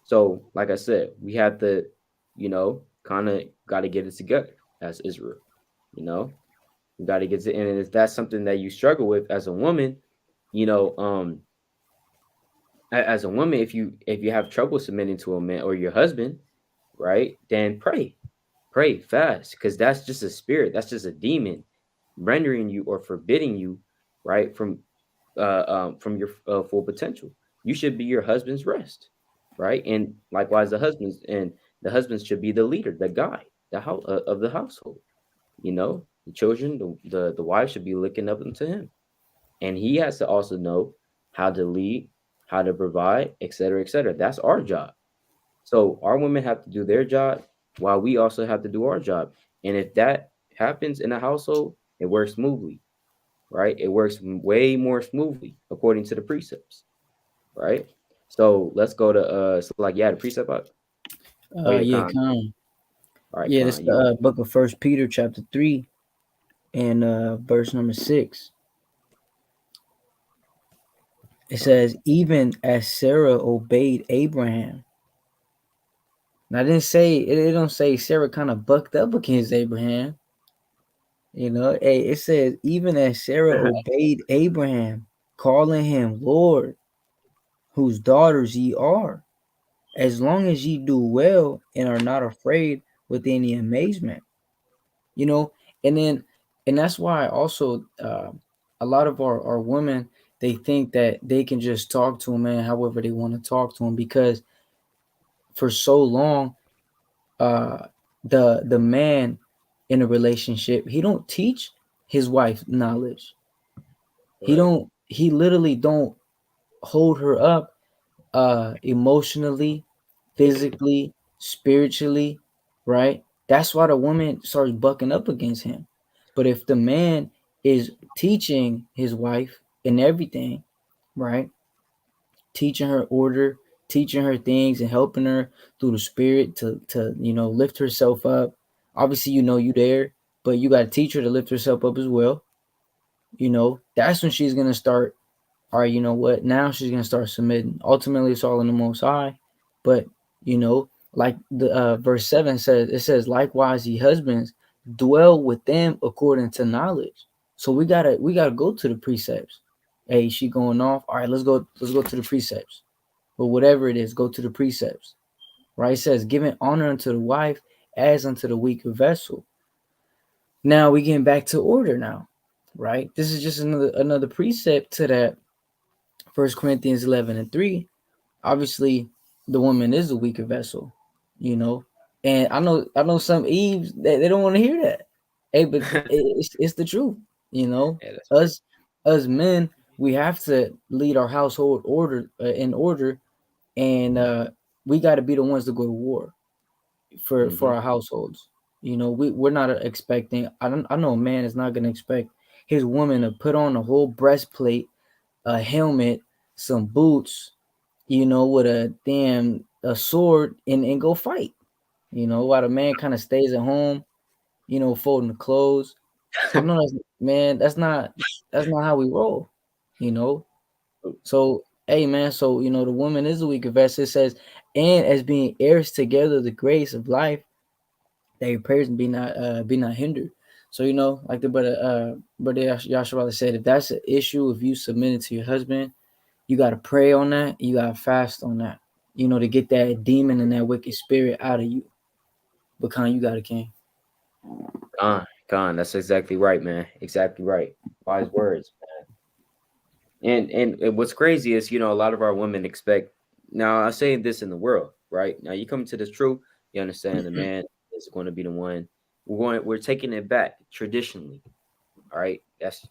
So, like I said, we have to, kind of got to get it together as Israel, you know, we got to get it. And if that's something that you struggle with as a woman, you know, as a woman, if you have trouble submitting to a man or your husband, right, then pray fast, because that's just a spirit, that's just a demon rendering you or forbidding you, right, from your full potential. You should be your husband's rest, right? And likewise the husbands should be the leader, the guy, the house of the household. The children, the wife should be looking up to him, and he has to also know how to lead, how to provide, et cetera, et cetera. That's our job. So our women have to do their job while we also have to do our job. And if that happens in a household, it works smoothly, right? It works way more smoothly according to the precepts, right? So let's go to so like the precept up. Oh yeah, Yeah, Con. come. All right, Yeah, this Con. You want book of First Peter chapter 3 and verse number 6. It says, even as Sarah obeyed Abraham. Now, I didn't say it don't say Sarah kind of bucked up against Abraham. Hey, it says, even as Sarah obeyed Abraham, calling him Lord, whose daughters ye are, as long as ye do well and are not afraid with any amazement. And then, and that's why also a lot of our women, they think that they can just talk to a man however they want to talk to him, because for so long, uh, the man in a relationship, he don't teach his wife knowledge. right. He literally don't hold her up emotionally, physically, spiritually, right? That's why the woman starts bucking up against him. But if the man is teaching his wife and everything, right, teaching her order, teaching her things, and helping her through the spirit to lift herself up. Obviously, you there, but you got to teach her to lift herself up as well. That's when she's gonna start. All right, you know what? Now she's gonna start submitting. Ultimately, it's all in the Most High, but like the verse 7 says, it says, "Likewise, ye husbands, dwell with them according to knowledge." So we gotta go to the precepts. Hey, she going off. All right, let's go to the precepts. But whatever it is, go to the precepts. Right? It says, "Giving honor unto the wife as unto the weaker vessel." Now we getting back to order now, right? This is just another precept to that. 1 Corinthians 11:3. Obviously, the woman is a weaker vessel, you know. And I know some Eves that they don't want to hear that. Hey, but it's the truth, you know. Yeah, that's right. Us men, we have to lead our household order in order, and we got to be the ones to go to war for Mm-hmm. our households. We're not expecting. I know a man is not going to expect his woman to put on a whole breastplate, a helmet, some boots, with a sword and go fight. While the man kind of stays at home, folding the clothes. I know that's not how we roll, you know. So hey man, so the woman is a weaker vessel. It says, and as being heirs together the grace of life, that your prayers be not hindered. So like the brother Yasharala said, if that's an issue, if you submit it to your husband, you gotta pray on that. You gotta fast on that. To get that demon and that wicked spirit out of you. But you got a king. That's exactly right, man. Exactly right. Wise words. And what's crazy is, a lot of our women expect. Now, I say this in the world, right? Now, you come to this truth, you understand the man is going to be the one. We're taking it back traditionally, all right? That's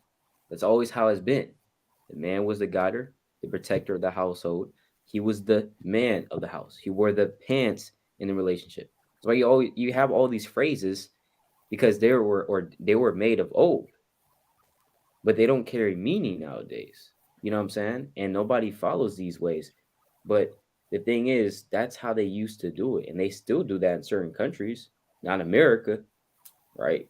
always how it's been. The man was the guider, the protector of the household. He was the man of the house. He wore the pants in the relationship. That's why you have all these phrases because they were made of old, but they don't carry meaning nowadays. You know what I'm saying? And nobody follows these ways. But the thing is, that's how they used to do it. And they still do that in certain countries, not America, right?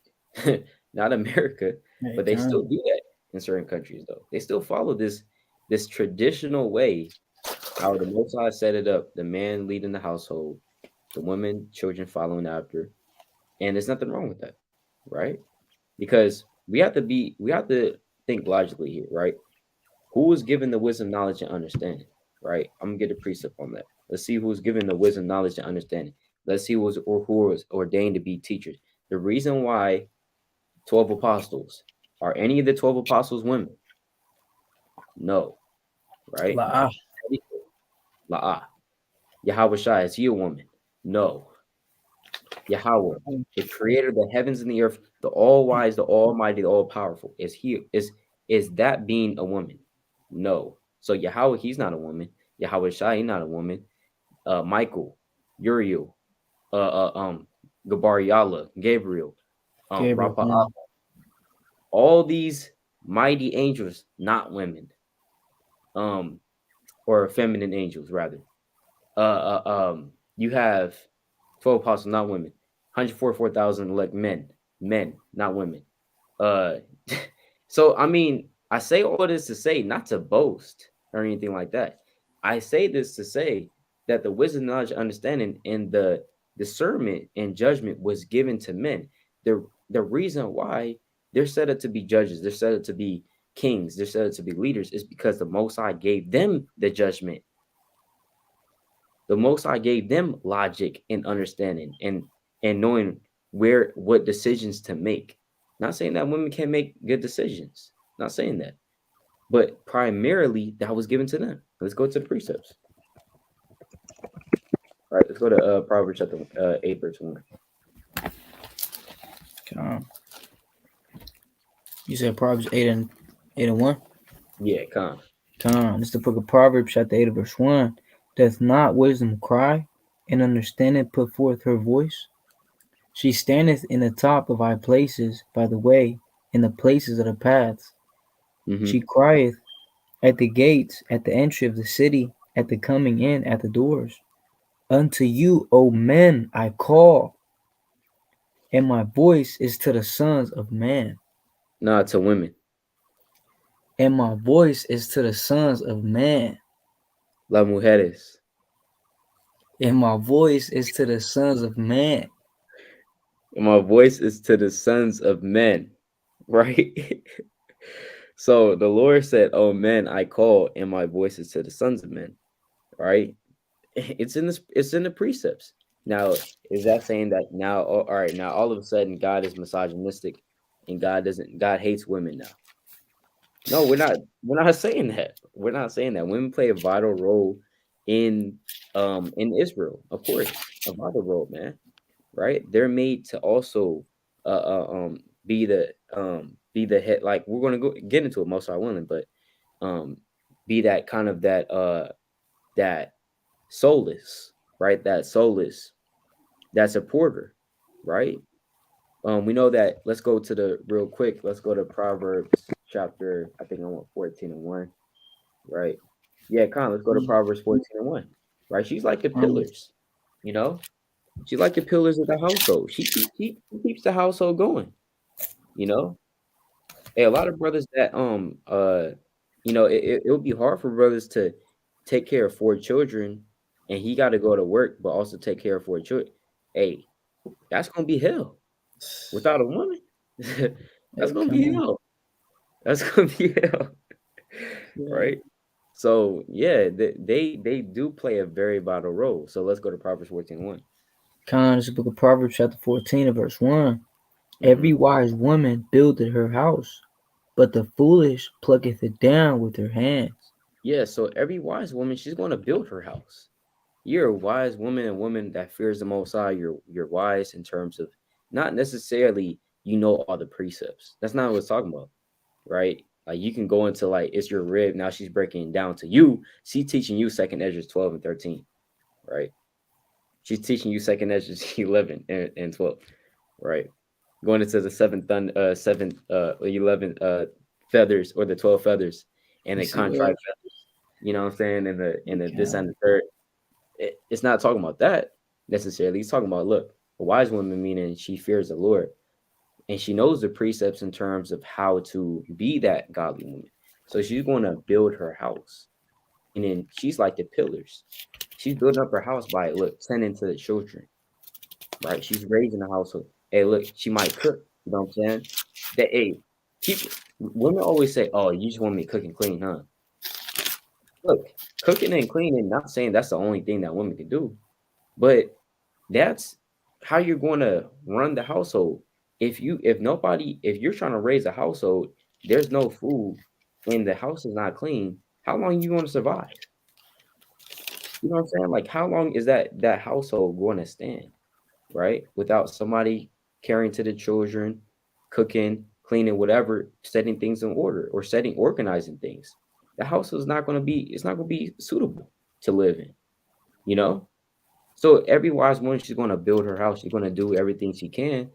Not America, Hey, but they still do that in certain countries though. They still follow this traditional way, how the Most High set it up, the man leading the household, the women, children following after. And there's nothing wrong with that, right? Because we have to think logically here, right? Who was given the wisdom, knowledge, and understanding, right? I'm gonna get a precept on that. Let's see who's given the wisdom, knowledge, and understanding. Let's see who was ordained to be teachers. The reason why 12 apostles are any of the 12 apostles women? No, right? La. La'ah. Yahweh Shai, is he a woman? No. Yahweh, the creator of the heavens and the earth, the all wise, the almighty, the all powerful. Is that being a woman? No. So Yahweh, he's not a woman. Yahweh Shai, he's not a woman. Michael, Uriel, Gabariala, Gabriel, Gabriel. Rapha, all these mighty angels, not women. Or feminine angels rather. You have 12 apostles, not women. 144,000 elect men, not women. Uh, so I mean, I say all this to say not to boast or anything like that. I say this to say that the wisdom, knowledge, understanding, and the discernment and judgment was given to men. The reason why they're set up to be judges, they're set up to be kings, they're set up to be leaders, is because the Most High gave them the judgment. The Most High gave them logic and understanding and knowing what decisions to make. Not saying that women can't make good decisions. Not saying that. But primarily that was given to them. Let's go to the precepts. All right, let's go to Proverbs chapter 8, verse 1. You said Proverbs 8:1? Yeah, come. It's the book of Proverbs, chapter 8, verse 1. Doth not wisdom cry, and understanding put forth her voice? She standeth in the top of high places, by the way, in the places of the paths. Mm-hmm. She crieth at the gates, at the entry of the city, at the coming in at the doors. Unto you, O men, I call, and my voice is to the sons of man. Nah, to women. And my voice is to the sons of man. Las mujeres. And my voice is to the sons of man. And my voice is to the sons of men. Right? So the Lord said, "Oh men, I call, and my voice is to the sons of men." Right? It's in this. It's in the precepts. Now, is that saying that now? All right, now all of a sudden God is misogynistic, and God doesn't. God hates women now. No, we're not. We're not saying that. We're not saying that. Women play a vital role in Israel, of course, a vital role, man. Right? They're made to also be the head. Like we're gonna go get into it most of our women, but um be that kind of that soulless, right? That soulless, that supporter, right? We know that. Let's go to the real quick. Let's go to Proverbs chapter. I think I want 14:1, right? Yeah, Con. Let's go to Proverbs 14:1, right? She's like the pillars, you know. She's like the pillars of the household. She keeps the household going, you know. Hey, a lot of brothers that it would be hard for brothers to take care of 4 children, and he got to go to work, but also take care of 4 children. Hey, that's gonna be hell without a woman. That's Hey, gonna come be on. hell. That's gonna be hell, Yeah. right? So yeah, they do play a very vital role. So let's go to Proverbs 14:1. Con is the book of Proverbs, chapter 14, and verse 1. Mm-hmm. Every wise woman buildeth her house, but the foolish plucketh it down with her hands. Yeah, so every wise woman, she's going to build her house. You're a wise woman, a woman that fears the Most High. You're wise in terms of not necessarily you know all the precepts. That's not what it's talking about, right? Like you can go into like it's your rib. Now she's breaking it down to you. She's teaching you second Ezra 12 and 13, right? She's teaching you second Ezra 11 and 12, right? Going into the seventh 11 feathers or the 12 feathers and You the see that? contrite feathers. You know what I'm saying? And the this and the third. It's not talking about that necessarily. He's talking about look, a wise woman meaning she fears the Lord and she knows the precepts in terms of how to be that godly woman. So she's going to build her house, and then she's like the pillars. She's building up her house by look tending to the children, right? She's raising the household. Hey, look, she might cook. You know what I'm saying? That hey, people, women always say, "Oh, you just want me to cook and clean, huh?" Look, cooking and cleaning. Not saying that's the only thing that women can do, but that's how you're going to run the household. If you're trying to raise a household, there's no food and the house is not clean, how long are you going to survive? You know what I'm saying? Like how long is that household going to stand, right? Without somebody caring to the children, cooking, cleaning, whatever, setting things in order or organizing things. The house is not going to be it's not going to be suitable to live in, you know? So every wise woman, she's going to build her house. She's going to do everything she can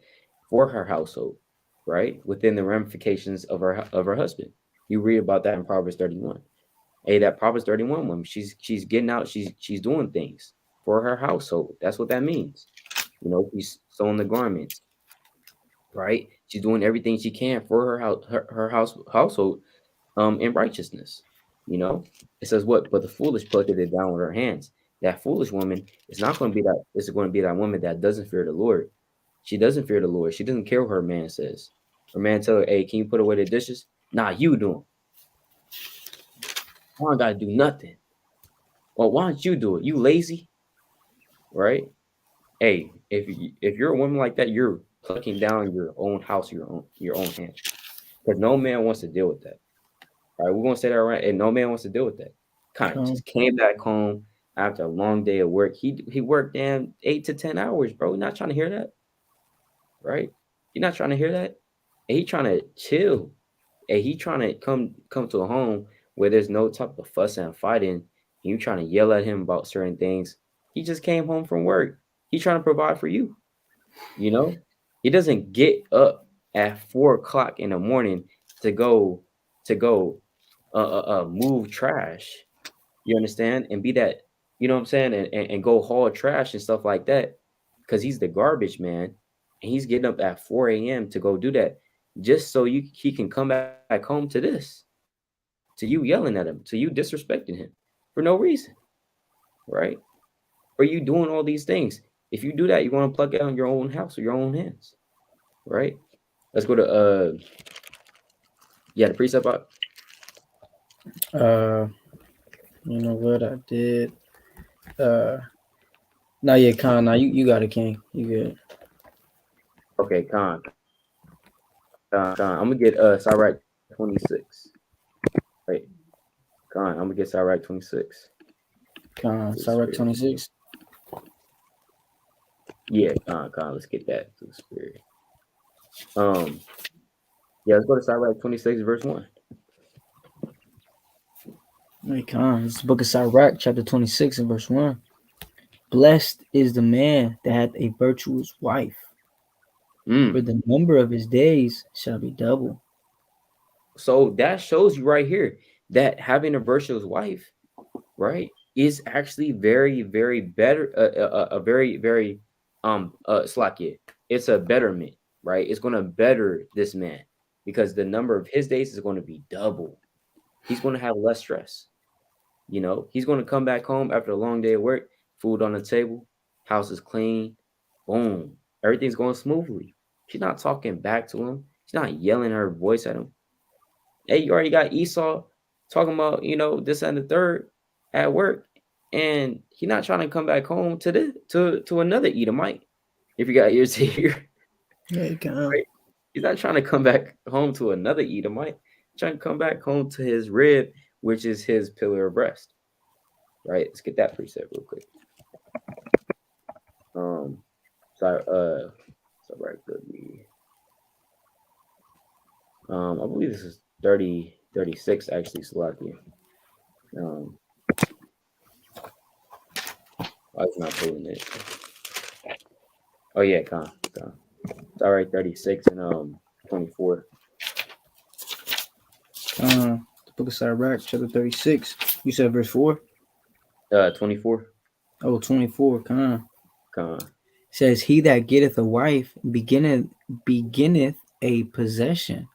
for her household, right? Within the ramifications of her husband. You read about that in Proverbs 31. Hey, that Proverbs 31 woman, she's getting out, she's doing things for her household. That's what that means. You know, she's sewing the garments, right? She's doing everything she can for her household in righteousness. You know, it says what? But the foolish plucked it down with her hands. That foolish woman is not going to be that. It's going to be that woman that doesn't fear the Lord. She doesn't fear the Lord. She doesn't care what her man says. Her man tell her, "Hey, can you put away the dishes?" Nah, you do 'em. I don't gotta do nothing. Well, why don't you do it? You lazy, right? Hey, if you're a woman like that, you're plucking down your own house, your own hands, because no man wants to deal with that. All right, we're gonna say that right, and no man wants to deal with that. Kind of Come. just came back home after a long day of work. He worked damn 8 to 10 hours, bro. You're not trying to hear that, right? You're not trying to hear that. And he trying to chill. And he trying to come to a home where there's no type of fuss and fighting. And you trying to yell at him about certain things. He just came home from work. He trying to provide for you. You know, he doesn't get up at 4 o'clock in the morning to go move trash. You understand? And be that, you know what I'm saying? And go haul trash and stuff like that. Because he's the garbage man. And he's getting up at 4 a.m. to go do that. Just so he can come back home to this. To you yelling at him, to you disrespecting him for no reason. Right? Or you doing all these things. If you do that, you're gonna plug it on your own house or your own hands. Right? Let's go to the precept out. You know what I did? Now yeah, Khan. Now you got it, King. You good? Okay, Con. I'm gonna get Sirach 26. Right. Con, I'm gonna get Sirach 26. Khan. Sirach 26. Yeah, Con. Let's get that to the spirit. Yeah, let's go to Sirach 26, verse 1. Hey, Khan. It's the book of Sirach, chapter 26 and verse 1. Blessed is the man that hath a virtuous wife, for the number of his days shall be double. So that shows you right here that having a virtuous wife, right, is actually very, very better. A very, very slack. It's a betterment, right? It's going to better this man because the number of his days is going to be double. He's going to have less stress. You know, he's going to come back home after a long day of work, food on the table, house is clean, boom, everything's going smoothly. She's not talking back to him. She's not yelling her voice at him. Hey, you already got Esau talking about, this and the third at work, and he's not trying to come back home to another Edomite. If you got ears to hear, right? He's not trying to come back home to another Edomite. He's trying to come back home to his rib, which is his pillar of rest. Right? Let's get that precept real quick. I believe this is 36 actually, Slovakia. I was not pulling it. Oh yeah, Con. It's all right, 36 and 24. The book of Sirach, chapter 36. You said verse 4? 24. Oh, 24. Con. Con. Says, he that getteth a wife beginneth a possession,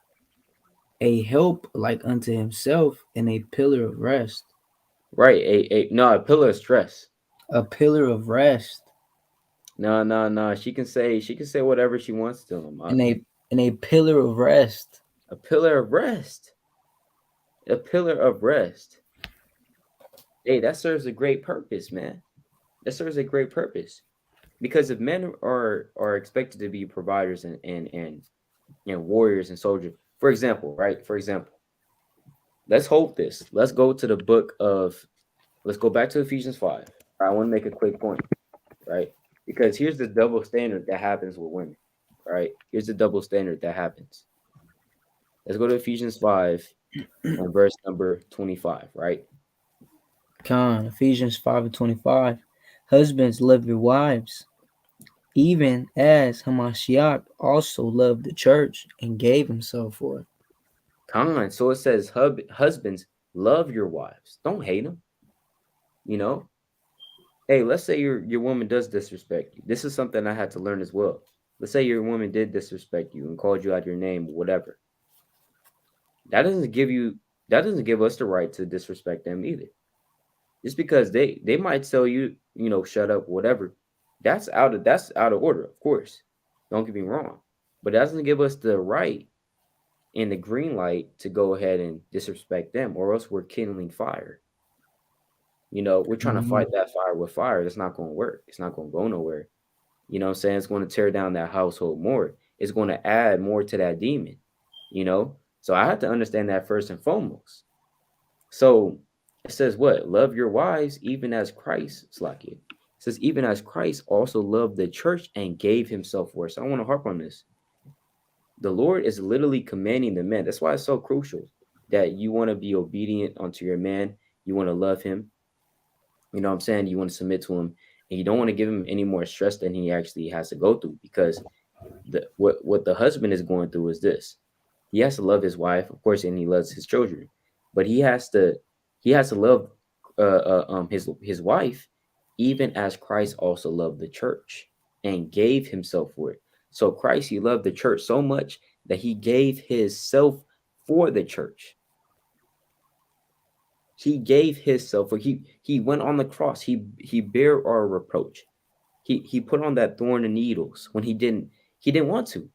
a help like unto himself, and a pillar of rest. Right. A pillar of stress. A pillar of rest. No. She can say whatever she wants to him. And a pillar of rest. A pillar of rest. A pillar of rest. Hey, that serves a great purpose, man. That serves a great purpose. Because if men are expected to be providers and warriors and soldiers, for example, right? For example, let's hold this. Let's go back to Ephesians 5. I want to make a quick point, right? Because here's the double standard that happens with women, right? Here's the double standard that happens. Let's go to Ephesians 5 and verse number 25, right? Con, Ephesians 5 and 25. Husbands, love your wives, even as Hamashiach also loved the church and gave himself for it. Con, so it says, husbands, love your wives. Don't hate them. Hey, let's say your woman does disrespect you. This is something I had to learn as well. Let's say your woman did disrespect you and called you out your name or whatever. That doesn't give us the right to disrespect them either. Just because they might tell you, shut up, whatever. That's out of order, of course. Don't get me wrong. But that doesn't give us the right and the green light to go ahead and disrespect them, or else we're kindling fire. We're trying to fight that fire with fire. That's not going to work. It's not going to go nowhere. You know what I'm saying? It's going to tear down that household more. It's going to add more to that demon, So I have to understand that first and foremost. So it says what? Love your wives even as Christ, Slakia. It says even as Christ also loved the church and gave himself for it. So I want to harp on this. The Lord is literally commanding the men. That's why it's so crucial that you want to be obedient unto your man. You want to love him. You know what I'm saying? You want to submit to him, and you don't want to give him any more stress than he actually has to go through, because what the husband is going through is this. He has to love his wife, of course, and he loves his children, but he has to love his wife, even as Christ also loved the church and gave himself for it. So Christ, he loved the church so much that he gave himself for the church. He gave himself, for he went on the cross. He bare our reproach. He put on that thorn and needles when he didn't want to.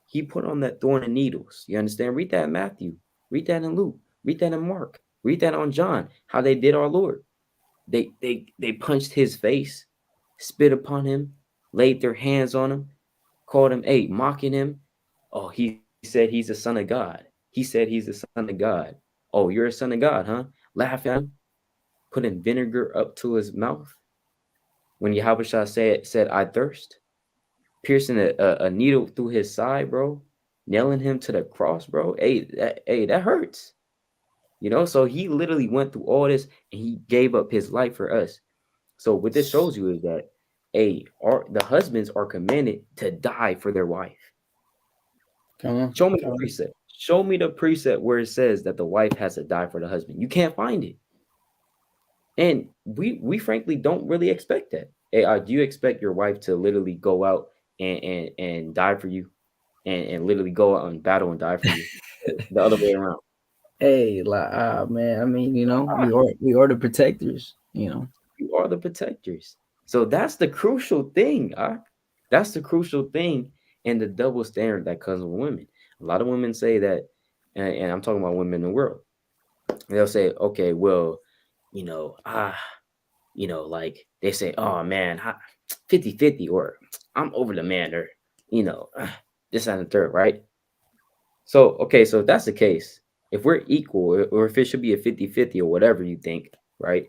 He put on that thorn and needles. You understand? Read that in Matthew. Read that in Luke. Read that in Mark. Read that on John. How they did our Lord. They punched his face, spit upon him, laid their hands on him, called him mocking him. Oh, he said he's a son of God. He said he's a son of God. Oh, you're a son of God, huh? Laugh at him, putting vinegar up to his mouth. When Yahweh said, I thirst, piercing a needle through his side, bro, nailing him to the cross, bro. That hurts. You know, so he literally went through all this and he gave up his life for us. So what this shows you is that the husbands are commanded to die for their wife. Come on. Show me the precept. Show me the precept where it says that the wife has to die for the husband. You can't find it. And we frankly don't really expect that. Hey, do you expect your wife to literally go out and die for you and literally go out and battle and die for you? The other way around. Hey, like, man, I mean, you know, we are the protectors, you know. You are the protectors. So that's the crucial thing. That's the crucial thing and the double standard that comes with women. A lot of women say that, and I'm talking about women in the world. They'll say, okay, well, you know, like they say, oh man, 50-50, or I'm over the man, or, you know, this and the third, right? So, okay, so if that's the case, if we're equal, or if it should be a 50-50 or whatever you think, right?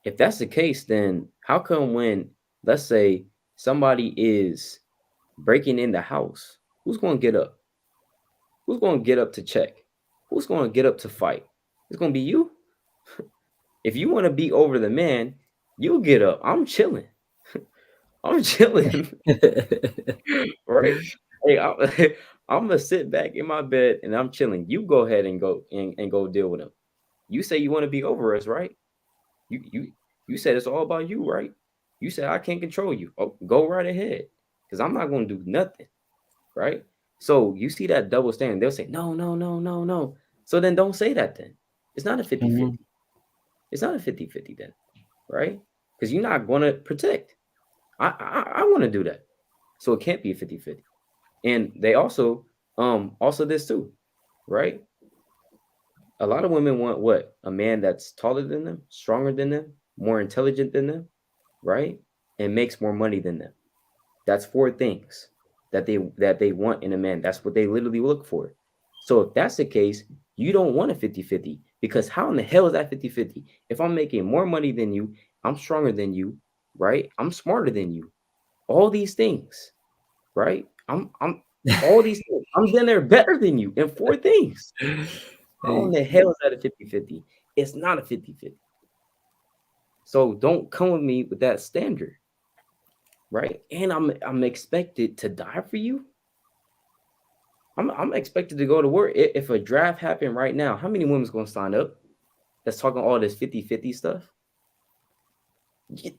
If that's the case, then how come when, let's say, somebody is breaking in the house, who's going to get up? Who's going to get up to check? Who's going to get up to fight? It's going to be you. If you want to be over the man, you get up. I'm chilling. I'm chilling. Right? Hey, I'm gonna sit back in my bed and I'm chilling. You go ahead and go deal with him. You say you want to be over us, right? You said it's all about you, right? You said I can't control you. Oh, go right ahead, because I'm not gonna do nothing, right? So you see that double standard. They'll say no, no, no, no, no. So then don't say that then. It's not a 50-50. It's not a 50-50 then, right? Because you're not gonna protect. I want to do that. So it can't be a 50-50. And they also this too, right? A lot of women want what? A man that's taller than them, stronger than them, more intelligent than them, right? And makes more money than them. That's 4 things that they want in a man. That's what they literally look for. So if that's the case, you don't want a 50-50, because how in the hell is that 50-50? If I'm making more money than you, I'm stronger than you, right? I'm smarter than you. All these things, right? I'm all these things. I'm then there better than you in 4 things. How in the hell is that a 50-50? It's not a 50-50. So don't come with me with that standard, right? And I'm expected to die for you. I'm expected to go to work. If a draft happened right now, how many women's gonna sign up? That's talking all this 50-50 stuff.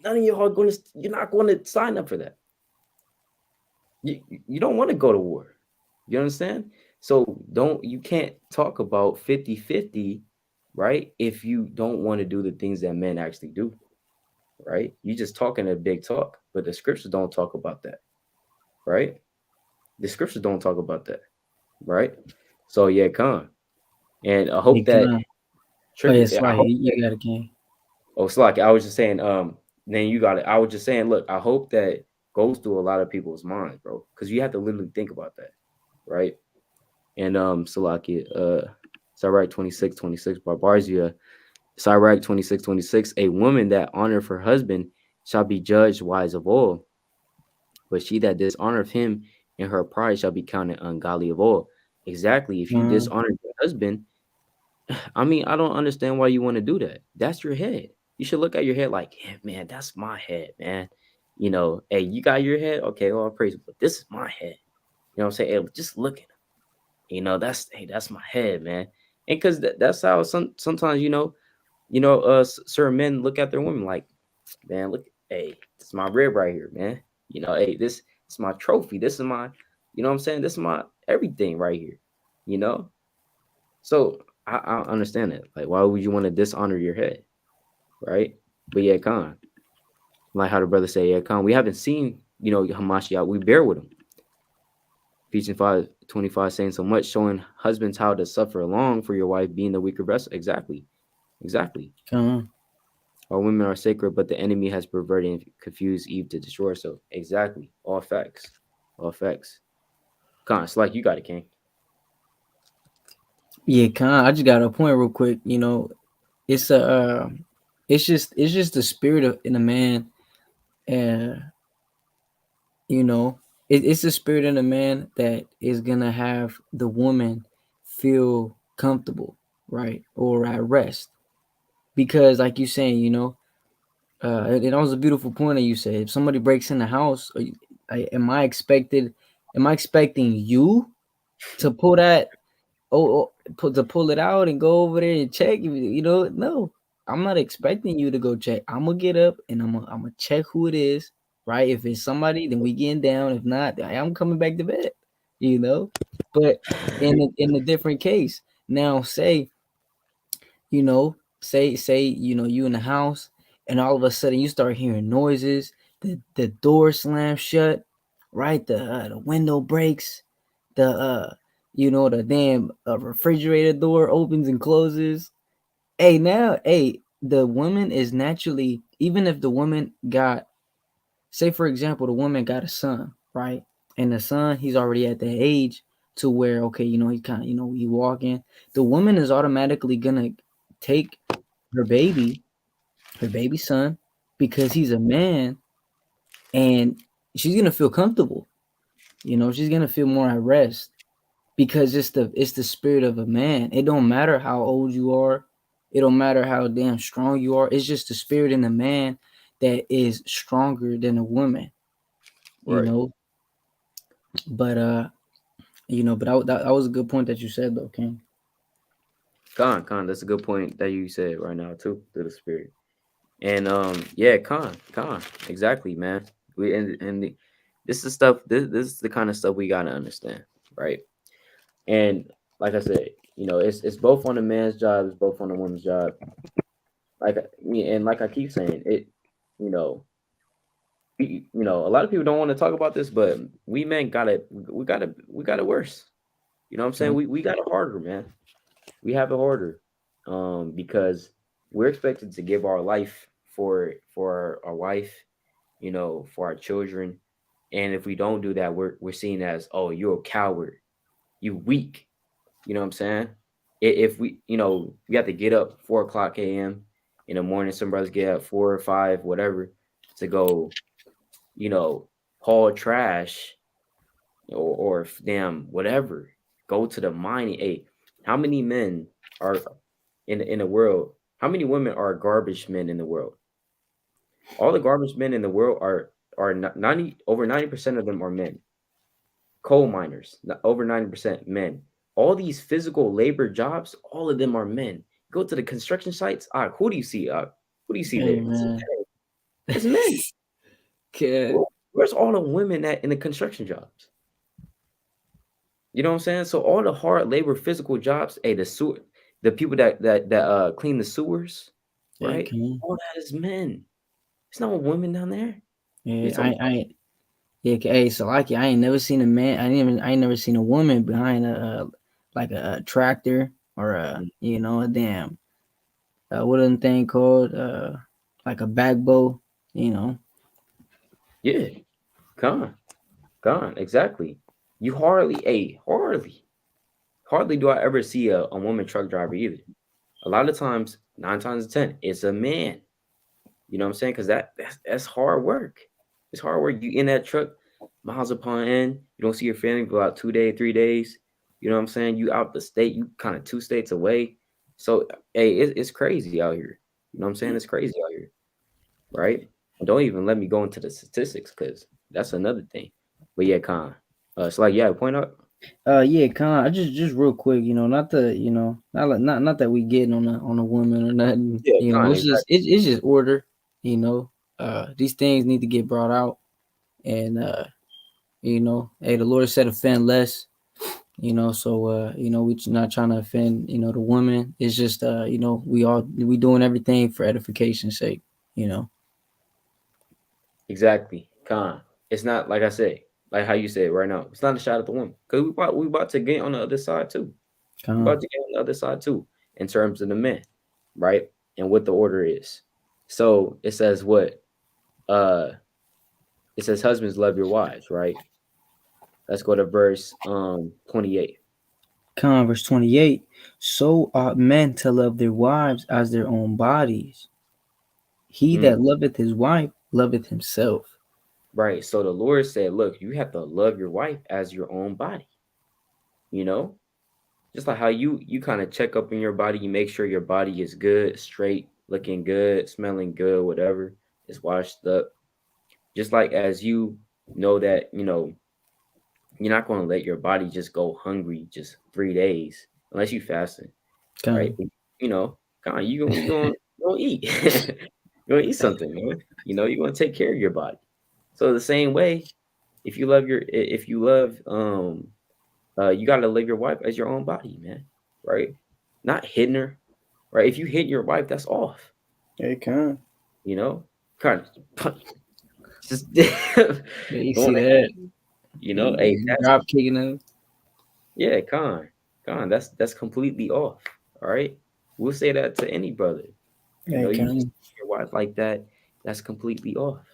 None of y'all are gonna. You're not going to sign up for that. You don't want to go to war. You understand? So you can't talk about 50-50, right? If you don't want to do the things that men actually do, right? You just talking a big talk, but the scriptures don't talk about that, right? The scriptures don't talk about that, right? So yeah, come. And I hope that I hope you got a game. Oh, Slack, I was just saying, then you got it. I was just saying, look, I hope that goes through a lot of people's minds, bro. Because you have to literally think about that, right? And Salaki, Sirach 26:26, Barbarzia, Sirach 26:26, a woman that honoreth her husband shall be judged wise of all, but she that dishonoreth him in her pride shall be counted ungodly of all. Exactly. If you dishonor your husband, I mean, I don't understand why you want to do that. That's your head. You should look at your head like, yeah, man, that's my head, man. You know, hey, you got your head? Okay, well, praise, but this is my head. You know what I'm saying? Hey, just look at him. You know, that's my head, man. And because that's how sometimes, you know, certain men look at their women like, man, look, hey, this is my rib right here, man. Hey, this is my trophy. This is my, what I'm saying? This is my everything right here. You know? So I understand that. Like, why would you want to dishonor your head? Right? But yeah, Khan. Like how the brother say, yeah, Khan, we haven't seen, Hamashiach. We bear with him. Ephesians 5:25 saying so much, showing husbands how to suffer along for your wife being the weaker vessel. Exactly. Exactly. Our women are sacred, but the enemy has perverted and confused Eve to destroy. So exactly. All facts. All facts. Khan, it's like you got it, King. Yeah, Khan, I just got a point real quick. It's it's just the spirit of in a man, and it's the spirit in a man that is gonna have the woman feel comfortable, right, or at rest, because like you saying, it was a beautiful point that you said. If somebody breaks in the house, am I expecting you to pull that to pull it out and go over there and check? No, I'm not expecting you to go check. I'm gonna get up and I'm gonna check who it is, right? If it's somebody, then we getting down. If not, I'm coming back to bed. But in a different case, now you know, say you in the house, and all of a sudden you start hearing noises, the door slams shut, right? The window breaks, the damn refrigerator door opens and closes. Hey, the woman is naturally, even if the woman got, say for example, the woman got a son, right? And the son, he's already at the age to where, okay, he's kind of, he walking. The woman is automatically gonna take her baby son, because he's a man, and she's gonna feel comfortable. She's gonna feel more at rest, because it's the spirit of a man. It don't matter how old you are, it don't matter how damn strong you are. It's just the spirit in a man that is stronger than a woman. You Right. know, but that was a good point that you said though, King. Khan, that's a good point that you said right now too, to the spirit. And yeah, Khan, exactly, man. This is stuff. This is the kind of stuff we gotta understand, right? And like I said, it's both on the man's job, it's both on the woman's job. Like I keep saying, you know, a lot of people don't want to talk about this, but we men we got it worse. You know what I'm saying? We got it harder, man. We have it harder, because we're expected to give our life for our wife, for our children, and if we don't do that, we're seen as, oh, you're a coward, you weak. You know what I'm saying? If we have to get up 4 o'clock a.m. in the morning. Some brothers get up 4 or 5, whatever, to go, haul trash, or damn whatever. Go to the mining. Hey, how many men are in the world? How many women are garbage men in the world? All the garbage men in the world are 90% of them are men. Coal miners, over 90% men. All these physical labor jobs, all of them are men. Go to the construction sites. Who do you see? Who do you see Hey there? man. It's men. Okay. Where's all the women in the construction jobs? You know what I'm saying? So all the hard labor, physical jobs, hey, the people that clean the sewers, Hey, right? King. All that is men. It's not women down there. Yeah, It's all yeah, hey, so like I ain't never seen a man. I ain't never seen a woman behind like a tractor, or a damn what them thing called, like a backbow, you know. yeah, gone, exactly. You hardly do I ever see a woman truck driver either. A lot of times, 9 times out of 10, it's a man. You know what I'm saying? Because that's hard work. It's hard work. You in that truck, miles upon end. You don't see your family for about 2 days, 3 days. You know what I'm saying? You out the state. You kind of 2 states away. So hey, it's crazy out here. You know what I'm saying? It's crazy out here, right? And don't even let me go into the statistics, because that's another thing. But yeah, Con. It's like, yeah, point up. Yeah, Con. I just real quick, not the, not that we getting on a woman or nothing. Yeah, Khan, It's just exactly. it's just order. You know, these things need to get brought out, and hey, the Lord said offend less. So we not trying to offend, the woman. It's just we doing everything for edification's sake. You know, Exactly. Khan. It's not like I said, like how you said right now. It's not a shot at the woman. Because we about to get on the other side too. We Con, about to get on the other side too, in terms of the men, right? And what the order is. So it says what? Uh it says husbands love your wives, right? Let's go to verse 28. verse 28. So ought men to love their wives as their own bodies. He Mm, that loveth his wife loveth himself. right. So the Lord said, look, you have to love your wife as your own body, you know? Just like how you kind of check up in your body, you make sure your body is good, straight, looking good, smelling good, whatever, it's washed up. Just like as you know that, you're not going to let your body just go hungry just 3 days unless you fasting, right? Con, Kind of you gonna eat. You're gonna eat something, man. You're gonna take care of your body. So the same way, if you love you gotta live your wife as your own body, man. Right? Not hitting her. Right? If you hit your wife, that's off. hey, Con. You know? Kind of just Yeah, you going see ahead. that? Hey, You that's drop kicking them. yeah, that's completely off. All right. We'll say that to any brother. Hey, You just Con. hit your wife like that, that's completely off.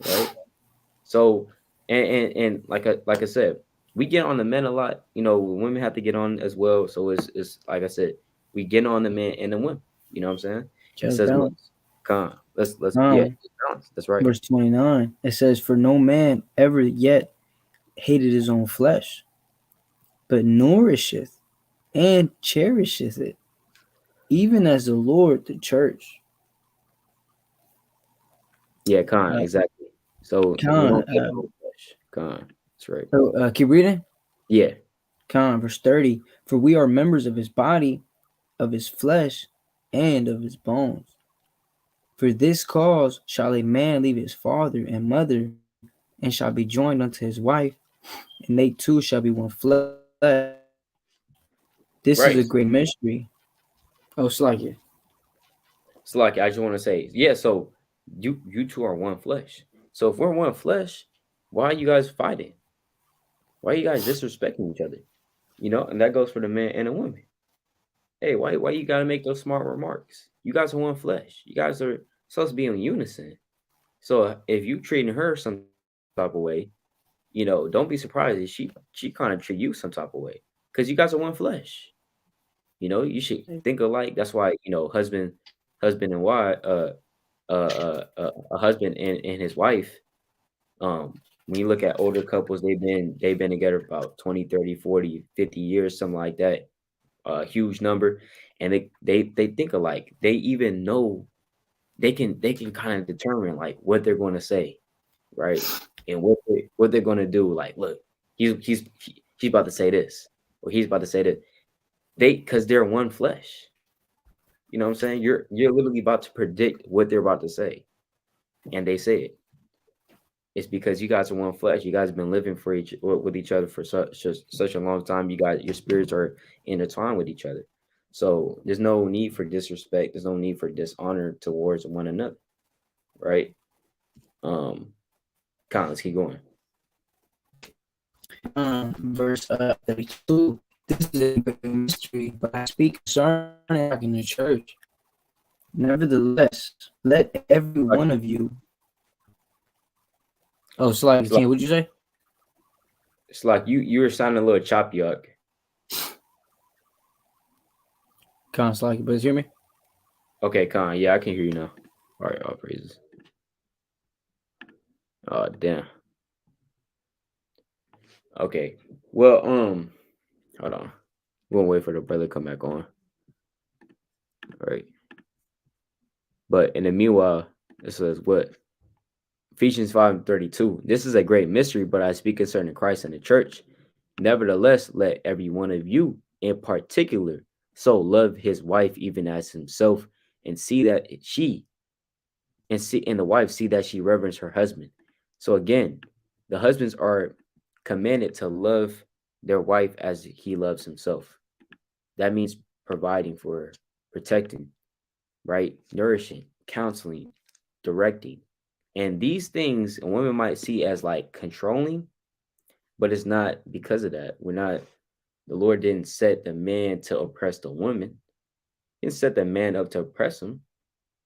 Right? So and like I said, we get on the men a lot. Women have to get on as well. So it's like I said, we get on the men and the women. You know what I'm saying? It Just says what? balance. Let's yeah, Um, balance. That's right. verse 29. It says, "For no man ever yet hated his own flesh, but nourisheth and cherisheth it, even as the Lord the church." Yeah, Uh, exactly. So we Con, don't take no flesh. That's right. keep reading. Yeah, Verse 30. For we are members of his body, of his flesh, and of his bones. For this cause shall a man leave his father and mother, and shall be joined unto his wife, and they two shall be one flesh. This is a great right. mystery. Oh, Slakia. So like I just want to say, yeah. So you two are one flesh. So if we're one flesh, why are you guys fighting? Why are you guys disrespecting each other? And that goes for the man and the woman. Hey, why you gotta make those smart remarks? You guys are one flesh. You guys are supposed to be in unison. So if you treating her some type of way, don't be surprised if she kind of treat you some type of way. Because you guys are one flesh. You should think alike. That's why, husband and wife, a husband and his wife, when you look at older couples, they've been together for about 20, 30, 40, 50 years, something like that, a huge number, and they think alike. They even know they can kind of determine like what they're going to say, right, and what they're going to do. Like, look, he's about to say this, or he's about to say that. Because they're one flesh. You know what I'm saying? You're literally about to predict what they're about to say, and they say it. It's because you guys are one flesh. You guys have been living with each other for such a long time. Your spirits are intertwined with each other. So there's no need for disrespect. There's no need for dishonor towards one another, right? Um, let's keep going. Verse 32. This is a great mystery, but I speak concerning it in the church. Nevertheless, let every one of you. Oh, Slakia, It's like King, what'd you say? it's like you were sounding a little choppy up. Slakia, but hear me? Okay, yeah, I can hear you now. All right, all praises. Oh damn. Okay. Well, hold on. We'll wait for the brother to come back on. All right. But in the meanwhile, it says what? Ephesians 5:32. This is a great mystery, but I speak concerning Christ and the church. Nevertheless, let every one of you in particular so love his wife even as himself, and see that she and the wife see that she reverence her husband. So again, the husbands are commanded to love their wife as he loves himself. That means providing for her, protecting, right? Nourishing, counseling, directing. And these things women might see as like controlling, but it's not because of that. We're not, the Lord didn't set the man to oppress the woman. He didn't set the man up to oppress him,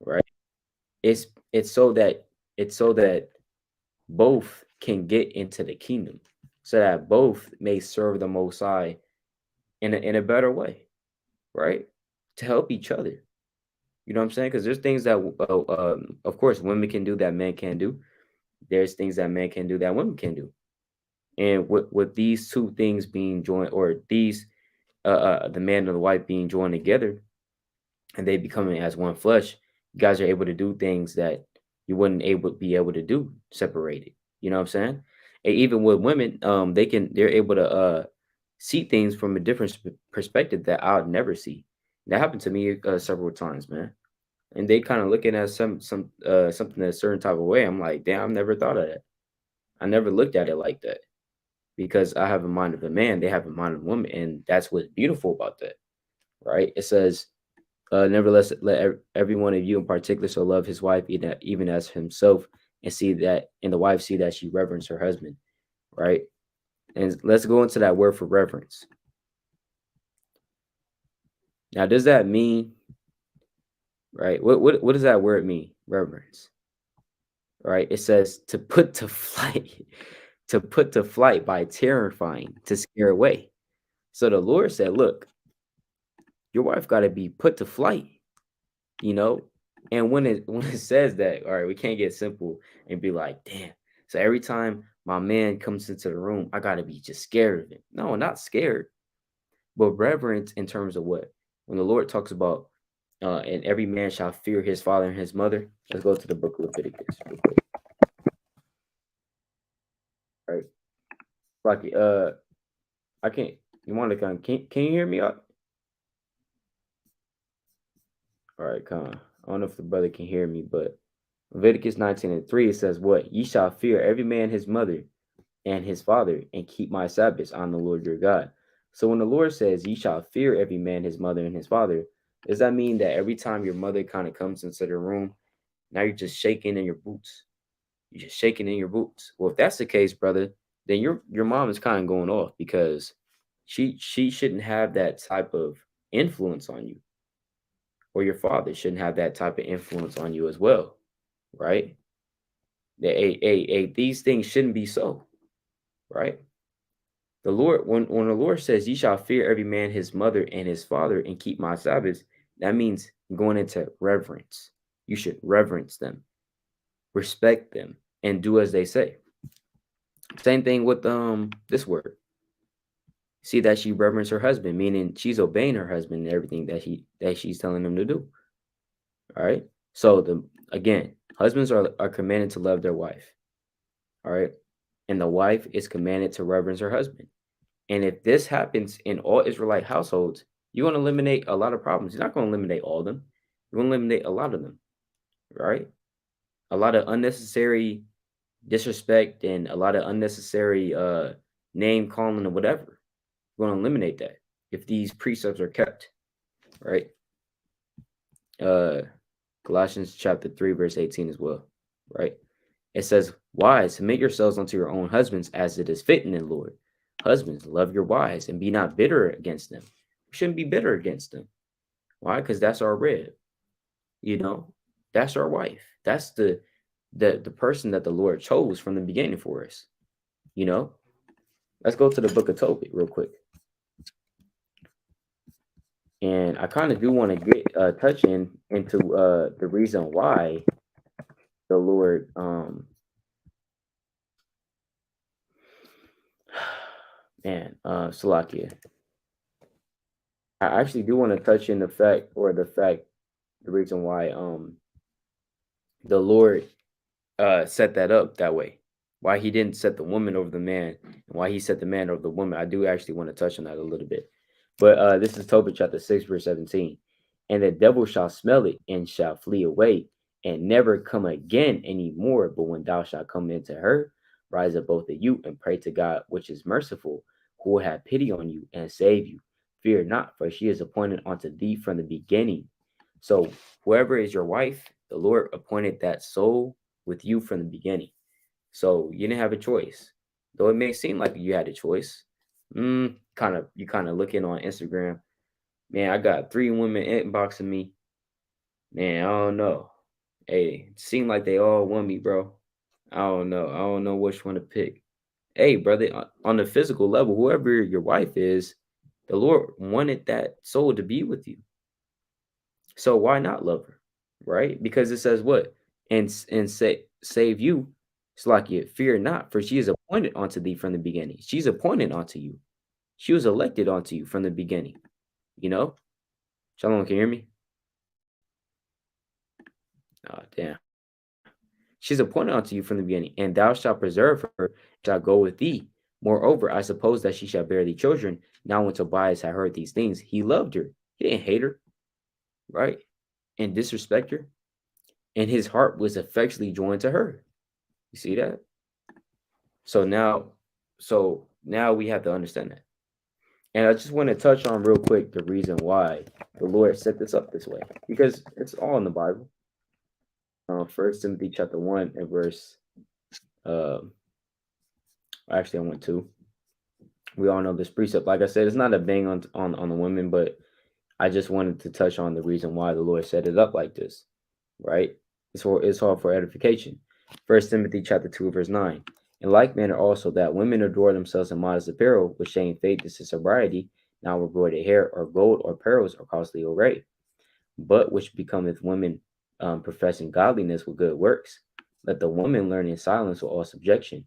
right? It's it's so that it's so that both can get into the kingdom, so that both may serve the Most High in a better way, right? To help each other. You know what I'm saying? Because there's things that, of course, women can do that men can't do. There's things that men can do that women can do. And with these two things being joined, or these, the man and the wife being joined together, and they becoming as one flesh, you guys are able to do things that you wouldn't be able to do separated. You know what I'm saying? And even with women, they're able to see things from a different perspective that I would never see. That happened to me several times, man. And they kind of looking at something in a certain type of way. I'm like, damn, I've never thought of that. I never looked at it like that, because I have a mind of a man, they have a mind of a woman, and that's what's beautiful about that, right? It says, nevertheless, let every one of you in particular so love his wife even as himself, and the wife see that she reverence her husband, right? And let's go into that word for reverence. Now, does that mean, right? What does that word mean? Reverence, right? It says to put to flight, to put to flight by terrifying, to scare away. So the Lord said, look, your wife got to be put to flight, you know? And when it says that, all right, we can't get simple and be like, damn. So every time my man comes into the room, I got to be just scared of him. No, not scared, but reverence in terms of what? When the Lord talks about, and every man shall fear his father and his mother. Let's go to the book of Leviticus real quick. All right. Rocky, I can't, you want to come, can you hear me up? All right, come on. I don't know if the brother can hear me, but Leviticus 19:3, it says, what? Ye shall fear every man his mother and his father, and keep my Sabbaths on the Lord your God. So when the Lord says, ye shall fear every man his mother and his father, does that mean that every time your mother kind of comes into the room, now you're just shaking in your boots? You're just shaking in your boots. Well, if that's the case, brother, then your mom is kind of going off, because she shouldn't have that type of influence on you, or your father shouldn't have that type of influence on you as well, right? These things shouldn't be so, right? The Lord, when the Lord says, "Ye shall fear every man his mother and his father, and keep my Sabbaths," that means going into reverence. You should reverence them, respect them, and do as they say. Same thing with this word. See that she reverence her husband, meaning she's obeying her husband and everything that she's telling him to do. All right. So again, husbands are commanded to love their wife. All right. And the wife is commanded to reverence her husband. And if this happens in all Israelite households, you're going to eliminate a lot of problems. You're not going to eliminate all of them. You're going to eliminate a lot of them, right? A lot of unnecessary disrespect and a lot of unnecessary name calling or whatever. You're going to eliminate that if these precepts are kept, right? Colossians chapter 3, verse 18 as well, right? It says, wives, submit yourselves unto your own husbands as it is fitting in the Lord. Husbands, love your wives and be not bitter against them. We shouldn't be bitter against them. Why? Because that's our rib. You know, that's our wife. That's the person that the Lord chose from the beginning for us. You know, let's go to the book of Tobit real quick. And I kind of do want to get touch into the reason why the Lord Salakia. I actually do want to touch in the reason why the Lord set that up that way. Why he didn't set the woman over the man, and why he set the man over the woman. I do actually want to touch on that a little bit. But this is Tobit chapter 6, verse 17. And the devil shall smell it and shall flee away and never come again any more. But when thou shalt come into her, rise up both of you and pray to God, which is merciful, who will have pity on you and save you. Fear not, for she is appointed unto thee from the beginning. So whoever is your wife, the Lord appointed that soul with you from the beginning. So you didn't have a choice. Though it may seem like you had a choice. You kind of looking on Instagram. Man, I got 3 women inboxing me. Man, I don't know. Hey, it seemed like they all want me, bro. I don't know. I don't know which one to pick. Hey, brother, on the physical level, whoever your wife is, the Lord wanted that soul to be with you. So why not love her? Right? Because it says what? And save you. It's like you fear not, for she is appointed unto thee from the beginning. She's appointed unto you. She was elected unto you from the beginning. You know? Shalom, can you hear me? Oh, damn. She's appointed unto you from the beginning, and thou shalt preserve her, shall go with thee. Moreover, I suppose that she shall bear thee children. Now when Tobias had heard these things, he loved her. He didn't hate her, right? And disrespect her. And his heart was affectionately joined to her. You see that? So now we have to understand that. And I just want to touch on real quick the reason why the Lord set this up this way, because it's all in the Bible. 1 Timothy chapter 1 and verse, actually I went to. We all know this precept. Like I said, it's not a bang on the women, but I just wanted to touch on the reason why the Lord set it up like this, right? It's all for edification. 1 Timothy chapter 2 verse 9. In like manner also that women adore themselves in modest apparel, with shamefacedness and sobriety, now embroidered hair, or gold, or pearls, or costly array, but which becometh women professing godliness with good works. Let the woman learn in silence with all subjection.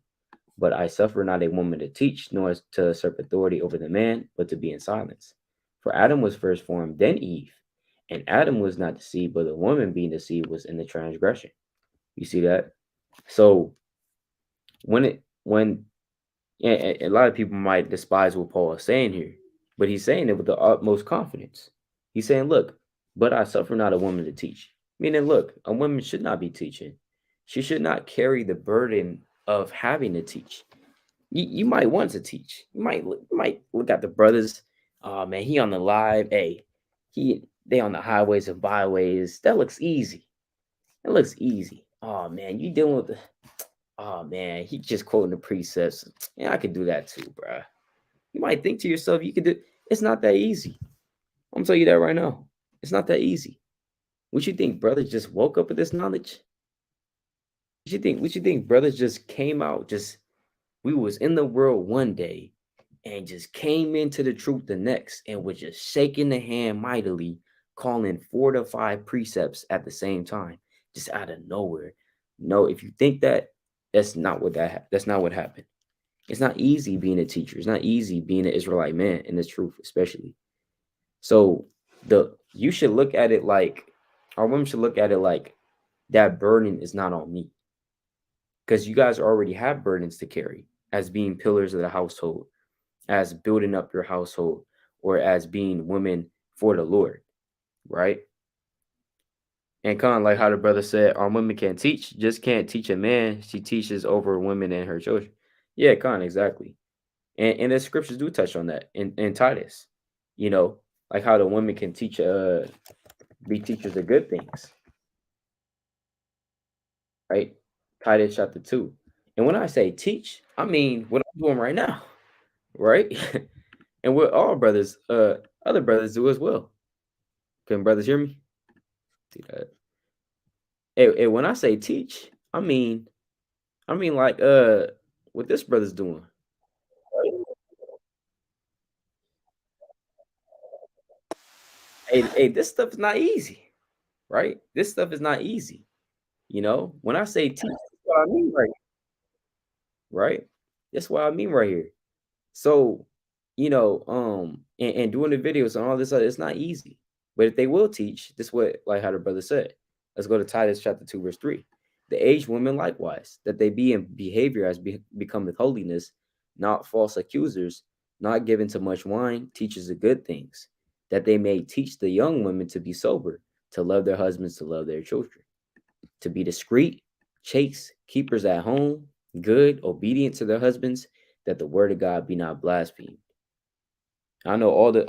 But I suffer not a woman to teach, nor to usurp authority over the man, but to be in silence. For Adam was first formed, then Eve. And Adam was not deceived, but the woman being deceived was in the transgression. You see that? So when a lot of people might despise what Paul is saying here, but he's saying it with the utmost confidence. He's saying, look, but I suffer not a woman to teach. Meaning, look, a woman should not be teaching. She should not carry the burden of having to teach. You might want to teach. You might look at the brothers. Oh man, he on the live. Hey, they on the highways and byways. That looks easy. That looks easy. Oh man, you dealing with the. Oh man, he just quoting the precepts. Yeah, I could do that too, bruh. You might think to yourself, you could do. It's not that easy. I'm gonna tell you that right now. It's not that easy. What you think, brothers just woke up with this knowledge? What you think, brothers just came out, we was in the world one day and just came into the truth the next and was just shaking the hand mightily, calling 4 to 5 precepts at the same time, just out of nowhere. No, if you think that, that's not what happened. It's not easy being a teacher. It's not easy being an Israelite man in this truth, especially. So you should look at it like, our women should look at it like, that burden is not on me. Because you guys already have burdens to carry as being pillars of the household, as building up your household, or as being women for the Lord, right? And kind of like how the brother said, our women can't teach, just can't teach a man. She teaches over women and her children. Yeah, kind of exactly. And the scriptures do touch on that in Titus, like how the women can teach, be teachers of good things, right? Titus chapter 2. And when I say teach, I mean what I'm doing right now, right? And what all brothers, other brothers do as well. Can brothers hear me? See that? Hey, when I say teach, I mean like what this brother's doing. Hey, this stuff is not easy, right? This stuff is not easy. When I say teach, that's what I mean right? That's what I mean right here. So, and doing the videos and all this other, it's not easy. But if they will teach, this what, like how the brother said. Let's go to Titus chapter 2, verse 3. The aged women likewise, that they be in behavior as become with holiness, not false accusers, not given to much wine, teachers of good things, that they may teach the young women to be sober, to love their husbands, to love their children, to be discreet, chaste, keepers at home, good, obedient to their husbands, that the word of God be not blasphemed. I know all the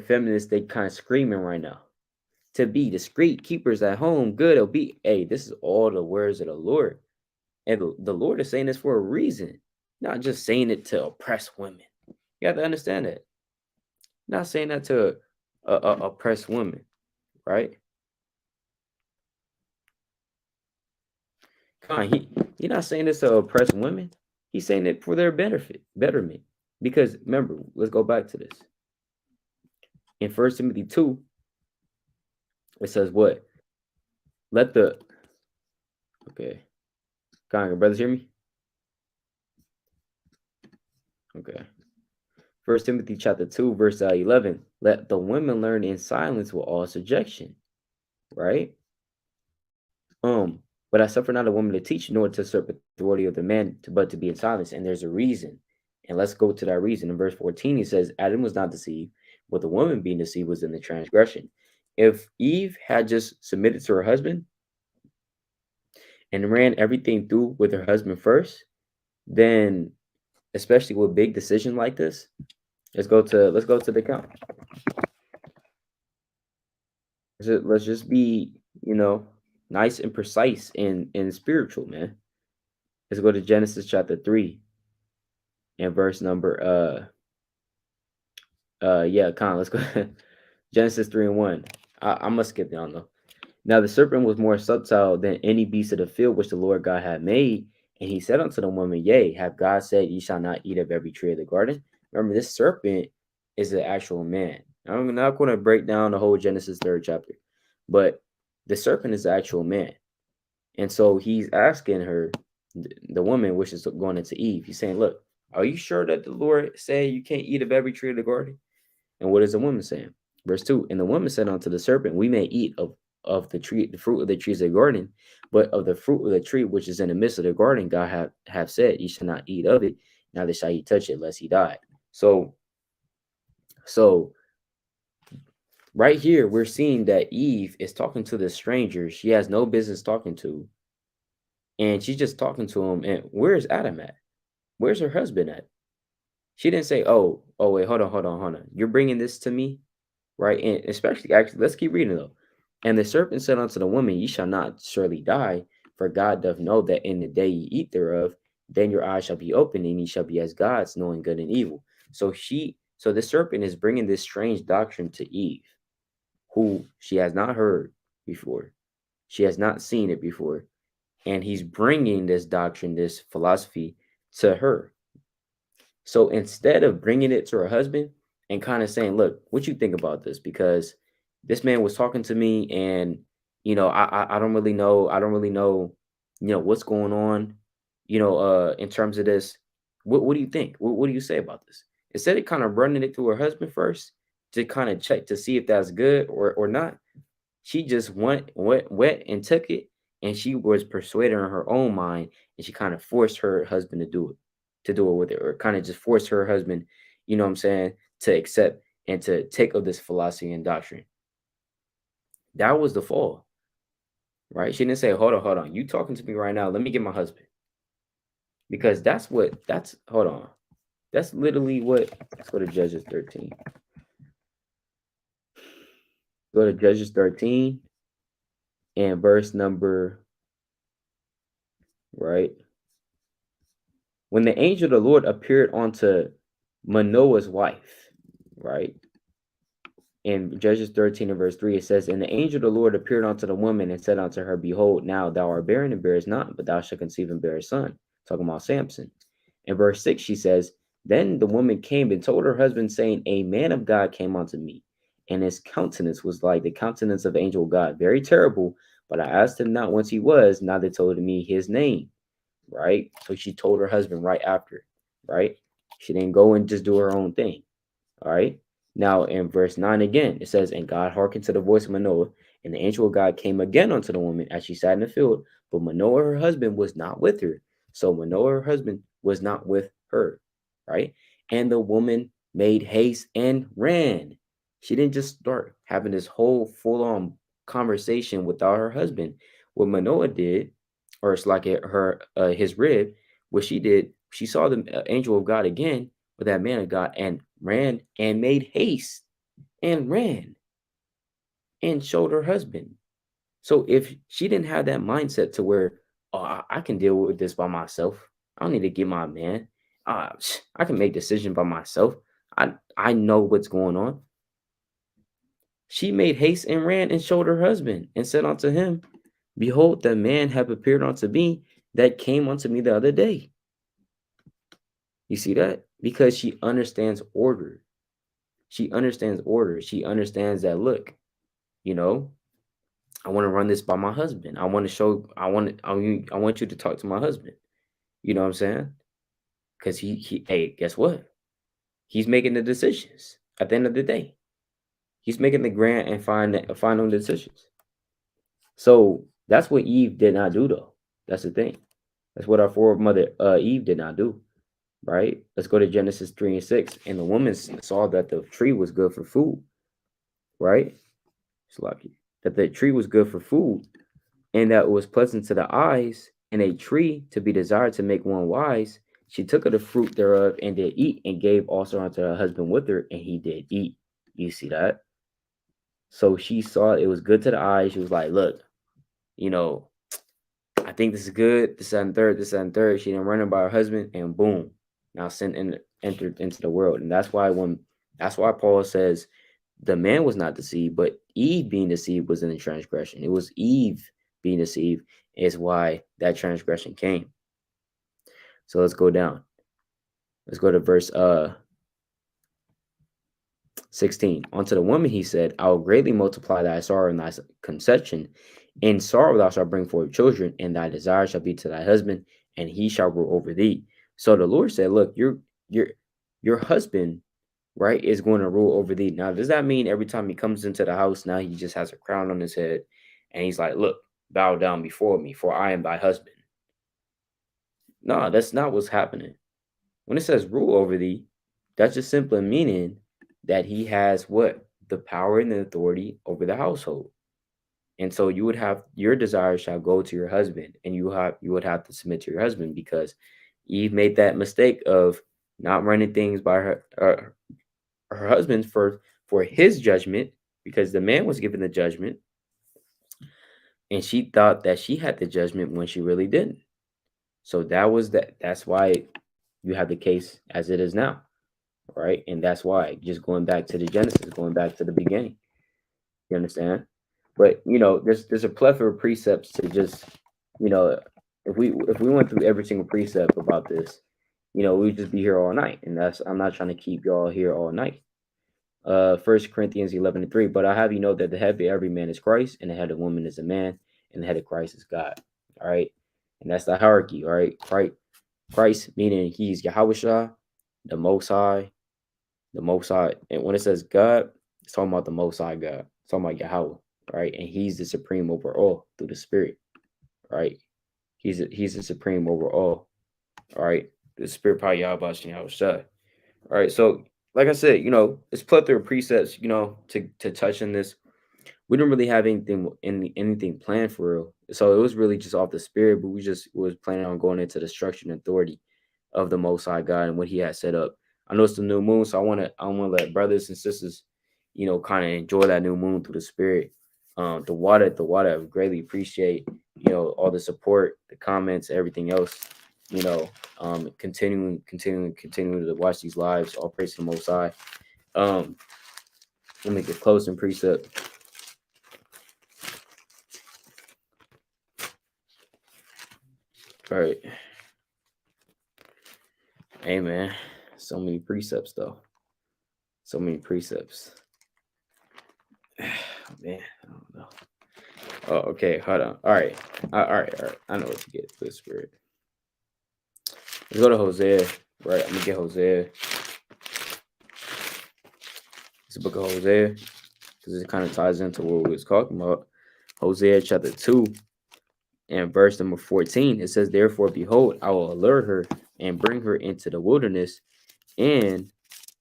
feminists, they kind of screaming right now. To be discreet, keepers at home, good, obedient. Hey, this is all the words of the Lord. And the Lord is saying this for a reason, not just saying it to oppress women. You have to understand that. Not saying that to oppress women, right? He's not saying this to oppress women. He's saying it for their betterment. Because remember, let's go back to this. In 1 Timothy 2, it says what? Let the brothers hear me? Okay. 1 Timothy chapter 2, verse 11. Let the women learn in silence with all subjection. Right? But I suffer not a woman to teach, nor to usurp authority of the man, but to be in silence. And there's a reason. And let's go to that reason. In verse 14, he says, Adam was not deceived, but the woman being deceived was in the transgression. If Eve had just submitted to her husband and ran everything through with her husband first, then, especially with big decisions like this, let's go to the count. Let's just be, nice and precise and spiritual, man. Let's go to Genesis chapter 3 and verse number let's go. Genesis 3:1. I must skip down though. Now the serpent was more subtle than any beast of the field which the Lord God had made, and he said unto the woman, Yea, have God said, Ye shall not eat of every tree of the garden? Remember, this serpent is an actual man. I'm not going to break down the whole Genesis 3rd chapter, but the serpent is the actual man. And so he's asking her, the woman, which is going into Eve, he's saying, look, are you sure that the Lord said you can't eat of every tree of the garden? And what is the woman saying? Verse 2, and the woman said unto the serpent, we may eat of the tree, the fruit of the trees of the garden, but of the fruit of the tree which is in the midst of the garden, God have said, ye shall not eat of it, neither shall ye touch it, lest he die. So right here, we're seeing that Eve is talking to the stranger she has no business talking to. And she's just talking to him. And where's Adam at? Where's her husband at? She didn't say, oh, wait, hold on. You're bringing this to me, right? And especially, actually, let's keep reading though. And the serpent said unto the woman, ye shall not surely die, for God doth know that in the day ye eat thereof, then your eyes shall be opened, and ye shall be as gods, knowing good and evil. So the serpent is bringing this strange doctrine to Eve, who she has not heard before. She has not seen it before. And he's bringing this doctrine, this philosophy to her. So instead of bringing it to her husband and kind of saying, look, what you think about this? Because this man was talking to me and, I don't really know. I don't really know, what's going on, in terms of this. What do you think? What do you say about this? Instead of kind of running it through her husband first to kind of check to see if that's good or not, she just went and took it. And she was persuaded in her own mind, and she kind of forced her husband to do it with it, or kind of just forced her husband, to accept and to take of this philosophy and doctrine. That was the fall, right? She didn't say, hold on. You talking to me right now. Let me get my husband. Because that's literally what, let's go to Judges 13. Go to Judges 13 and verse number, right? When the angel of the Lord appeared unto Manoah's wife, right? In Judges 13 and verse 3, it says, and the angel of the Lord appeared unto the woman and said unto her, behold, now thou art barren and bearest not, but thou shalt conceive and bear a son. Talking about Samson. In verse 6, she says, then the woman came and told her husband, saying, a man of God came unto me, and his countenance was like the countenance of the angel of God, very terrible. But I asked him not whence he was, neither told me his name. Right? So she told her husband right after, right? She didn't go and just do her own thing. All right. Now in verse 9 again, it says, and God hearkened to the voice of Manoah, and the angel of God came again unto the woman as she sat in the field, but Manoah, her husband, was not with her. So Manoah, her husband, was not with her, right? And the woman made haste and ran. She didn't just start having this whole full-on conversation without her husband. What Manoah did, or it's like his rib, what she did, she saw the angel of God again with that man of God and ran and made haste and ran and showed her husband. So if she didn't have that mindset to where, oh, I can deal with this by myself. I don't need to get my man. I can make decisions by myself. I know what's going on. She made haste and ran and showed her husband and said unto him, behold, the man have appeared unto me that came unto me the other day. You see that? Because she understands order. She understands order. She understands that, look, you know, I want to run this by my husband. I want you to talk to my husband. You know what I'm saying? Because hey, guess what? He's making the decisions at the end of the day. He's making the grand and final decisions. So that's what Eve did not do, though. That's the thing. That's what our foremother Eve did not do. Right? Let's go to Genesis 3 and 6. And the woman saw that the tree was good for food. Right? It's lucky that the tree was good for food, and that it was pleasant to the eyes, and a tree to be desired to make one wise. She took of the fruit thereof and did eat, and gave also unto her husband with her, and he did eat. You see that? So she saw it was good to the eyes. She was like, look, you know, I think this is good. This and third, this and third. She didn't run it by her husband, and boom, now sin entered into the world. And that's why Paul says the man was not deceived, but Eve being deceived was in the transgression. It was Eve being deceived is why that transgression came. So let's go down. Let's go to verse 16. Unto the woman he said, I will greatly multiply thy sorrow and thy conception. In sorrow thou shalt bring forth children, and thy desire shall be to thy husband, and he shall rule over thee. So the Lord said, look, your husband, right, is going to rule over thee. Now, does that mean every time he comes into the house, now he just has a crown on his head, and he's like, look, bow down before me, for I am thy husband? No, that's not what's happening. When it says rule over thee, that's just simply meaning that he has what? The power and the authority over the household. And so you would have your desires shall go to your husband, and you would have to submit to your husband, because Eve made that mistake of not running things by her husband for his judgment, because the man was given the judgment, and she thought that she had the judgment when she really didn't. So that's why you have the case as it is now, right? And that's why, just going back to the Genesis, going back to the beginning, you understand? But there's a plethora of precepts to just, if we went through every single precept about this, we'd just be here all night. And I'm not trying to keep y'all here all night. 1 Corinthians 11:3. But I have you know that the head of every man is Christ, and the head of woman is a man, and the head of Christ is God. All right. And that's the hierarchy. All right. Christ meaning he's Yahushua, the Most High. The Most High. And when it says God, it's talking about the Most High God. It's talking about Yahweh. Right. And he's the supreme over all through the Spirit. Right. He's the supreme over all. All right. The Spirit probably Yahushua. All right. So, like I said, it's plethora of precepts, to touch on this. We didn't really have anything planned for real. So it was really just off the Spirit, but we just was planning on going into the structure and authority of the Most High God and what He had set up. I know it's the new moon, so I want to let brothers and sisters, kind of enjoy that new moon through the Spirit. The water, I greatly appreciate, all the support, the comments, everything else. Continuing to watch these lives. All praise to the Most High. Let me get close in precept. All right. Hey, man. So many precepts, though. So many precepts. Man, I don't know. Oh, okay. Hold on. All right. All right. I know what to get for the Spirit. Let's go to Hosea. Right. I'm going to get Hosea. It's the book of Hosea, because it kind of ties into what we was talking about. Hosea chapter 2 and verse number 14. It says, therefore, behold, I will alert her and bring her into the wilderness and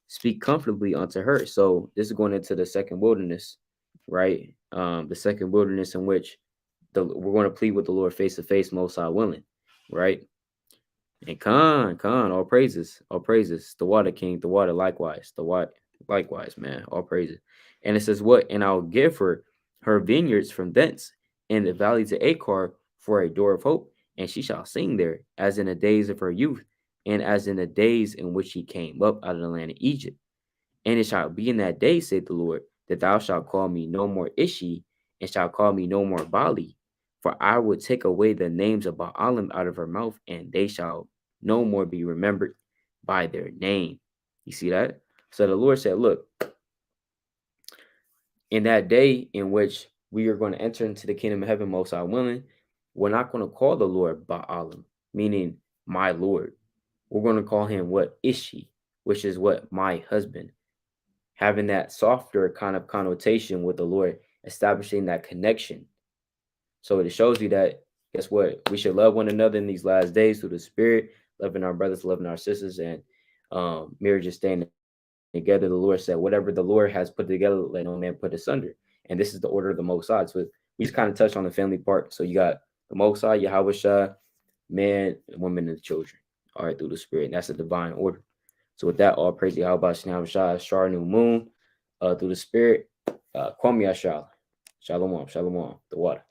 speak comfortably unto her. So this is going into the second wilderness, right? The second wilderness in which we're going to plead with the Lord face to face, most high willing, right? And Khan, all praises, the water king, the water likewise, likewise, man, all praises. And it says what? And I'll give her vineyards from thence, in the valley to Achor for a door of hope, and she shall sing there, as in the days of her youth, and as in the days in which she came up out of the land of Egypt. And it shall be in that day, saith the Lord, that thou shalt call me no more Ishi, and shalt call me no more Bali, for I will take away the names of Baalim out of her mouth, and they shall no more be remembered by their name. You see that? So the Lord said, look, in that day in which we are going to enter into the kingdom of heaven, most high willing, we're not going to call the Lord Baalim, meaning my Lord. We're going to call him what? Ishi, which is what? My husband. Having that softer kind of connotation with the Lord, establishing that connection. So it shows you that, guess what? We should love one another in these last days through the Spirit, loving our brothers, loving our sisters, and marriage is staying together. The Lord said, whatever the Lord has put together, let no man put asunder. And this is the order of the Most High. So we just kind of touched on the family part. So you got the Most High, Yahweh Shah, man, women, and children. All right, through the Spirit. And that's a divine order. So with that, all praise Yahweh Shah, Shar New Moon, through the Spirit. Kwame Yashal. Shalom, the water.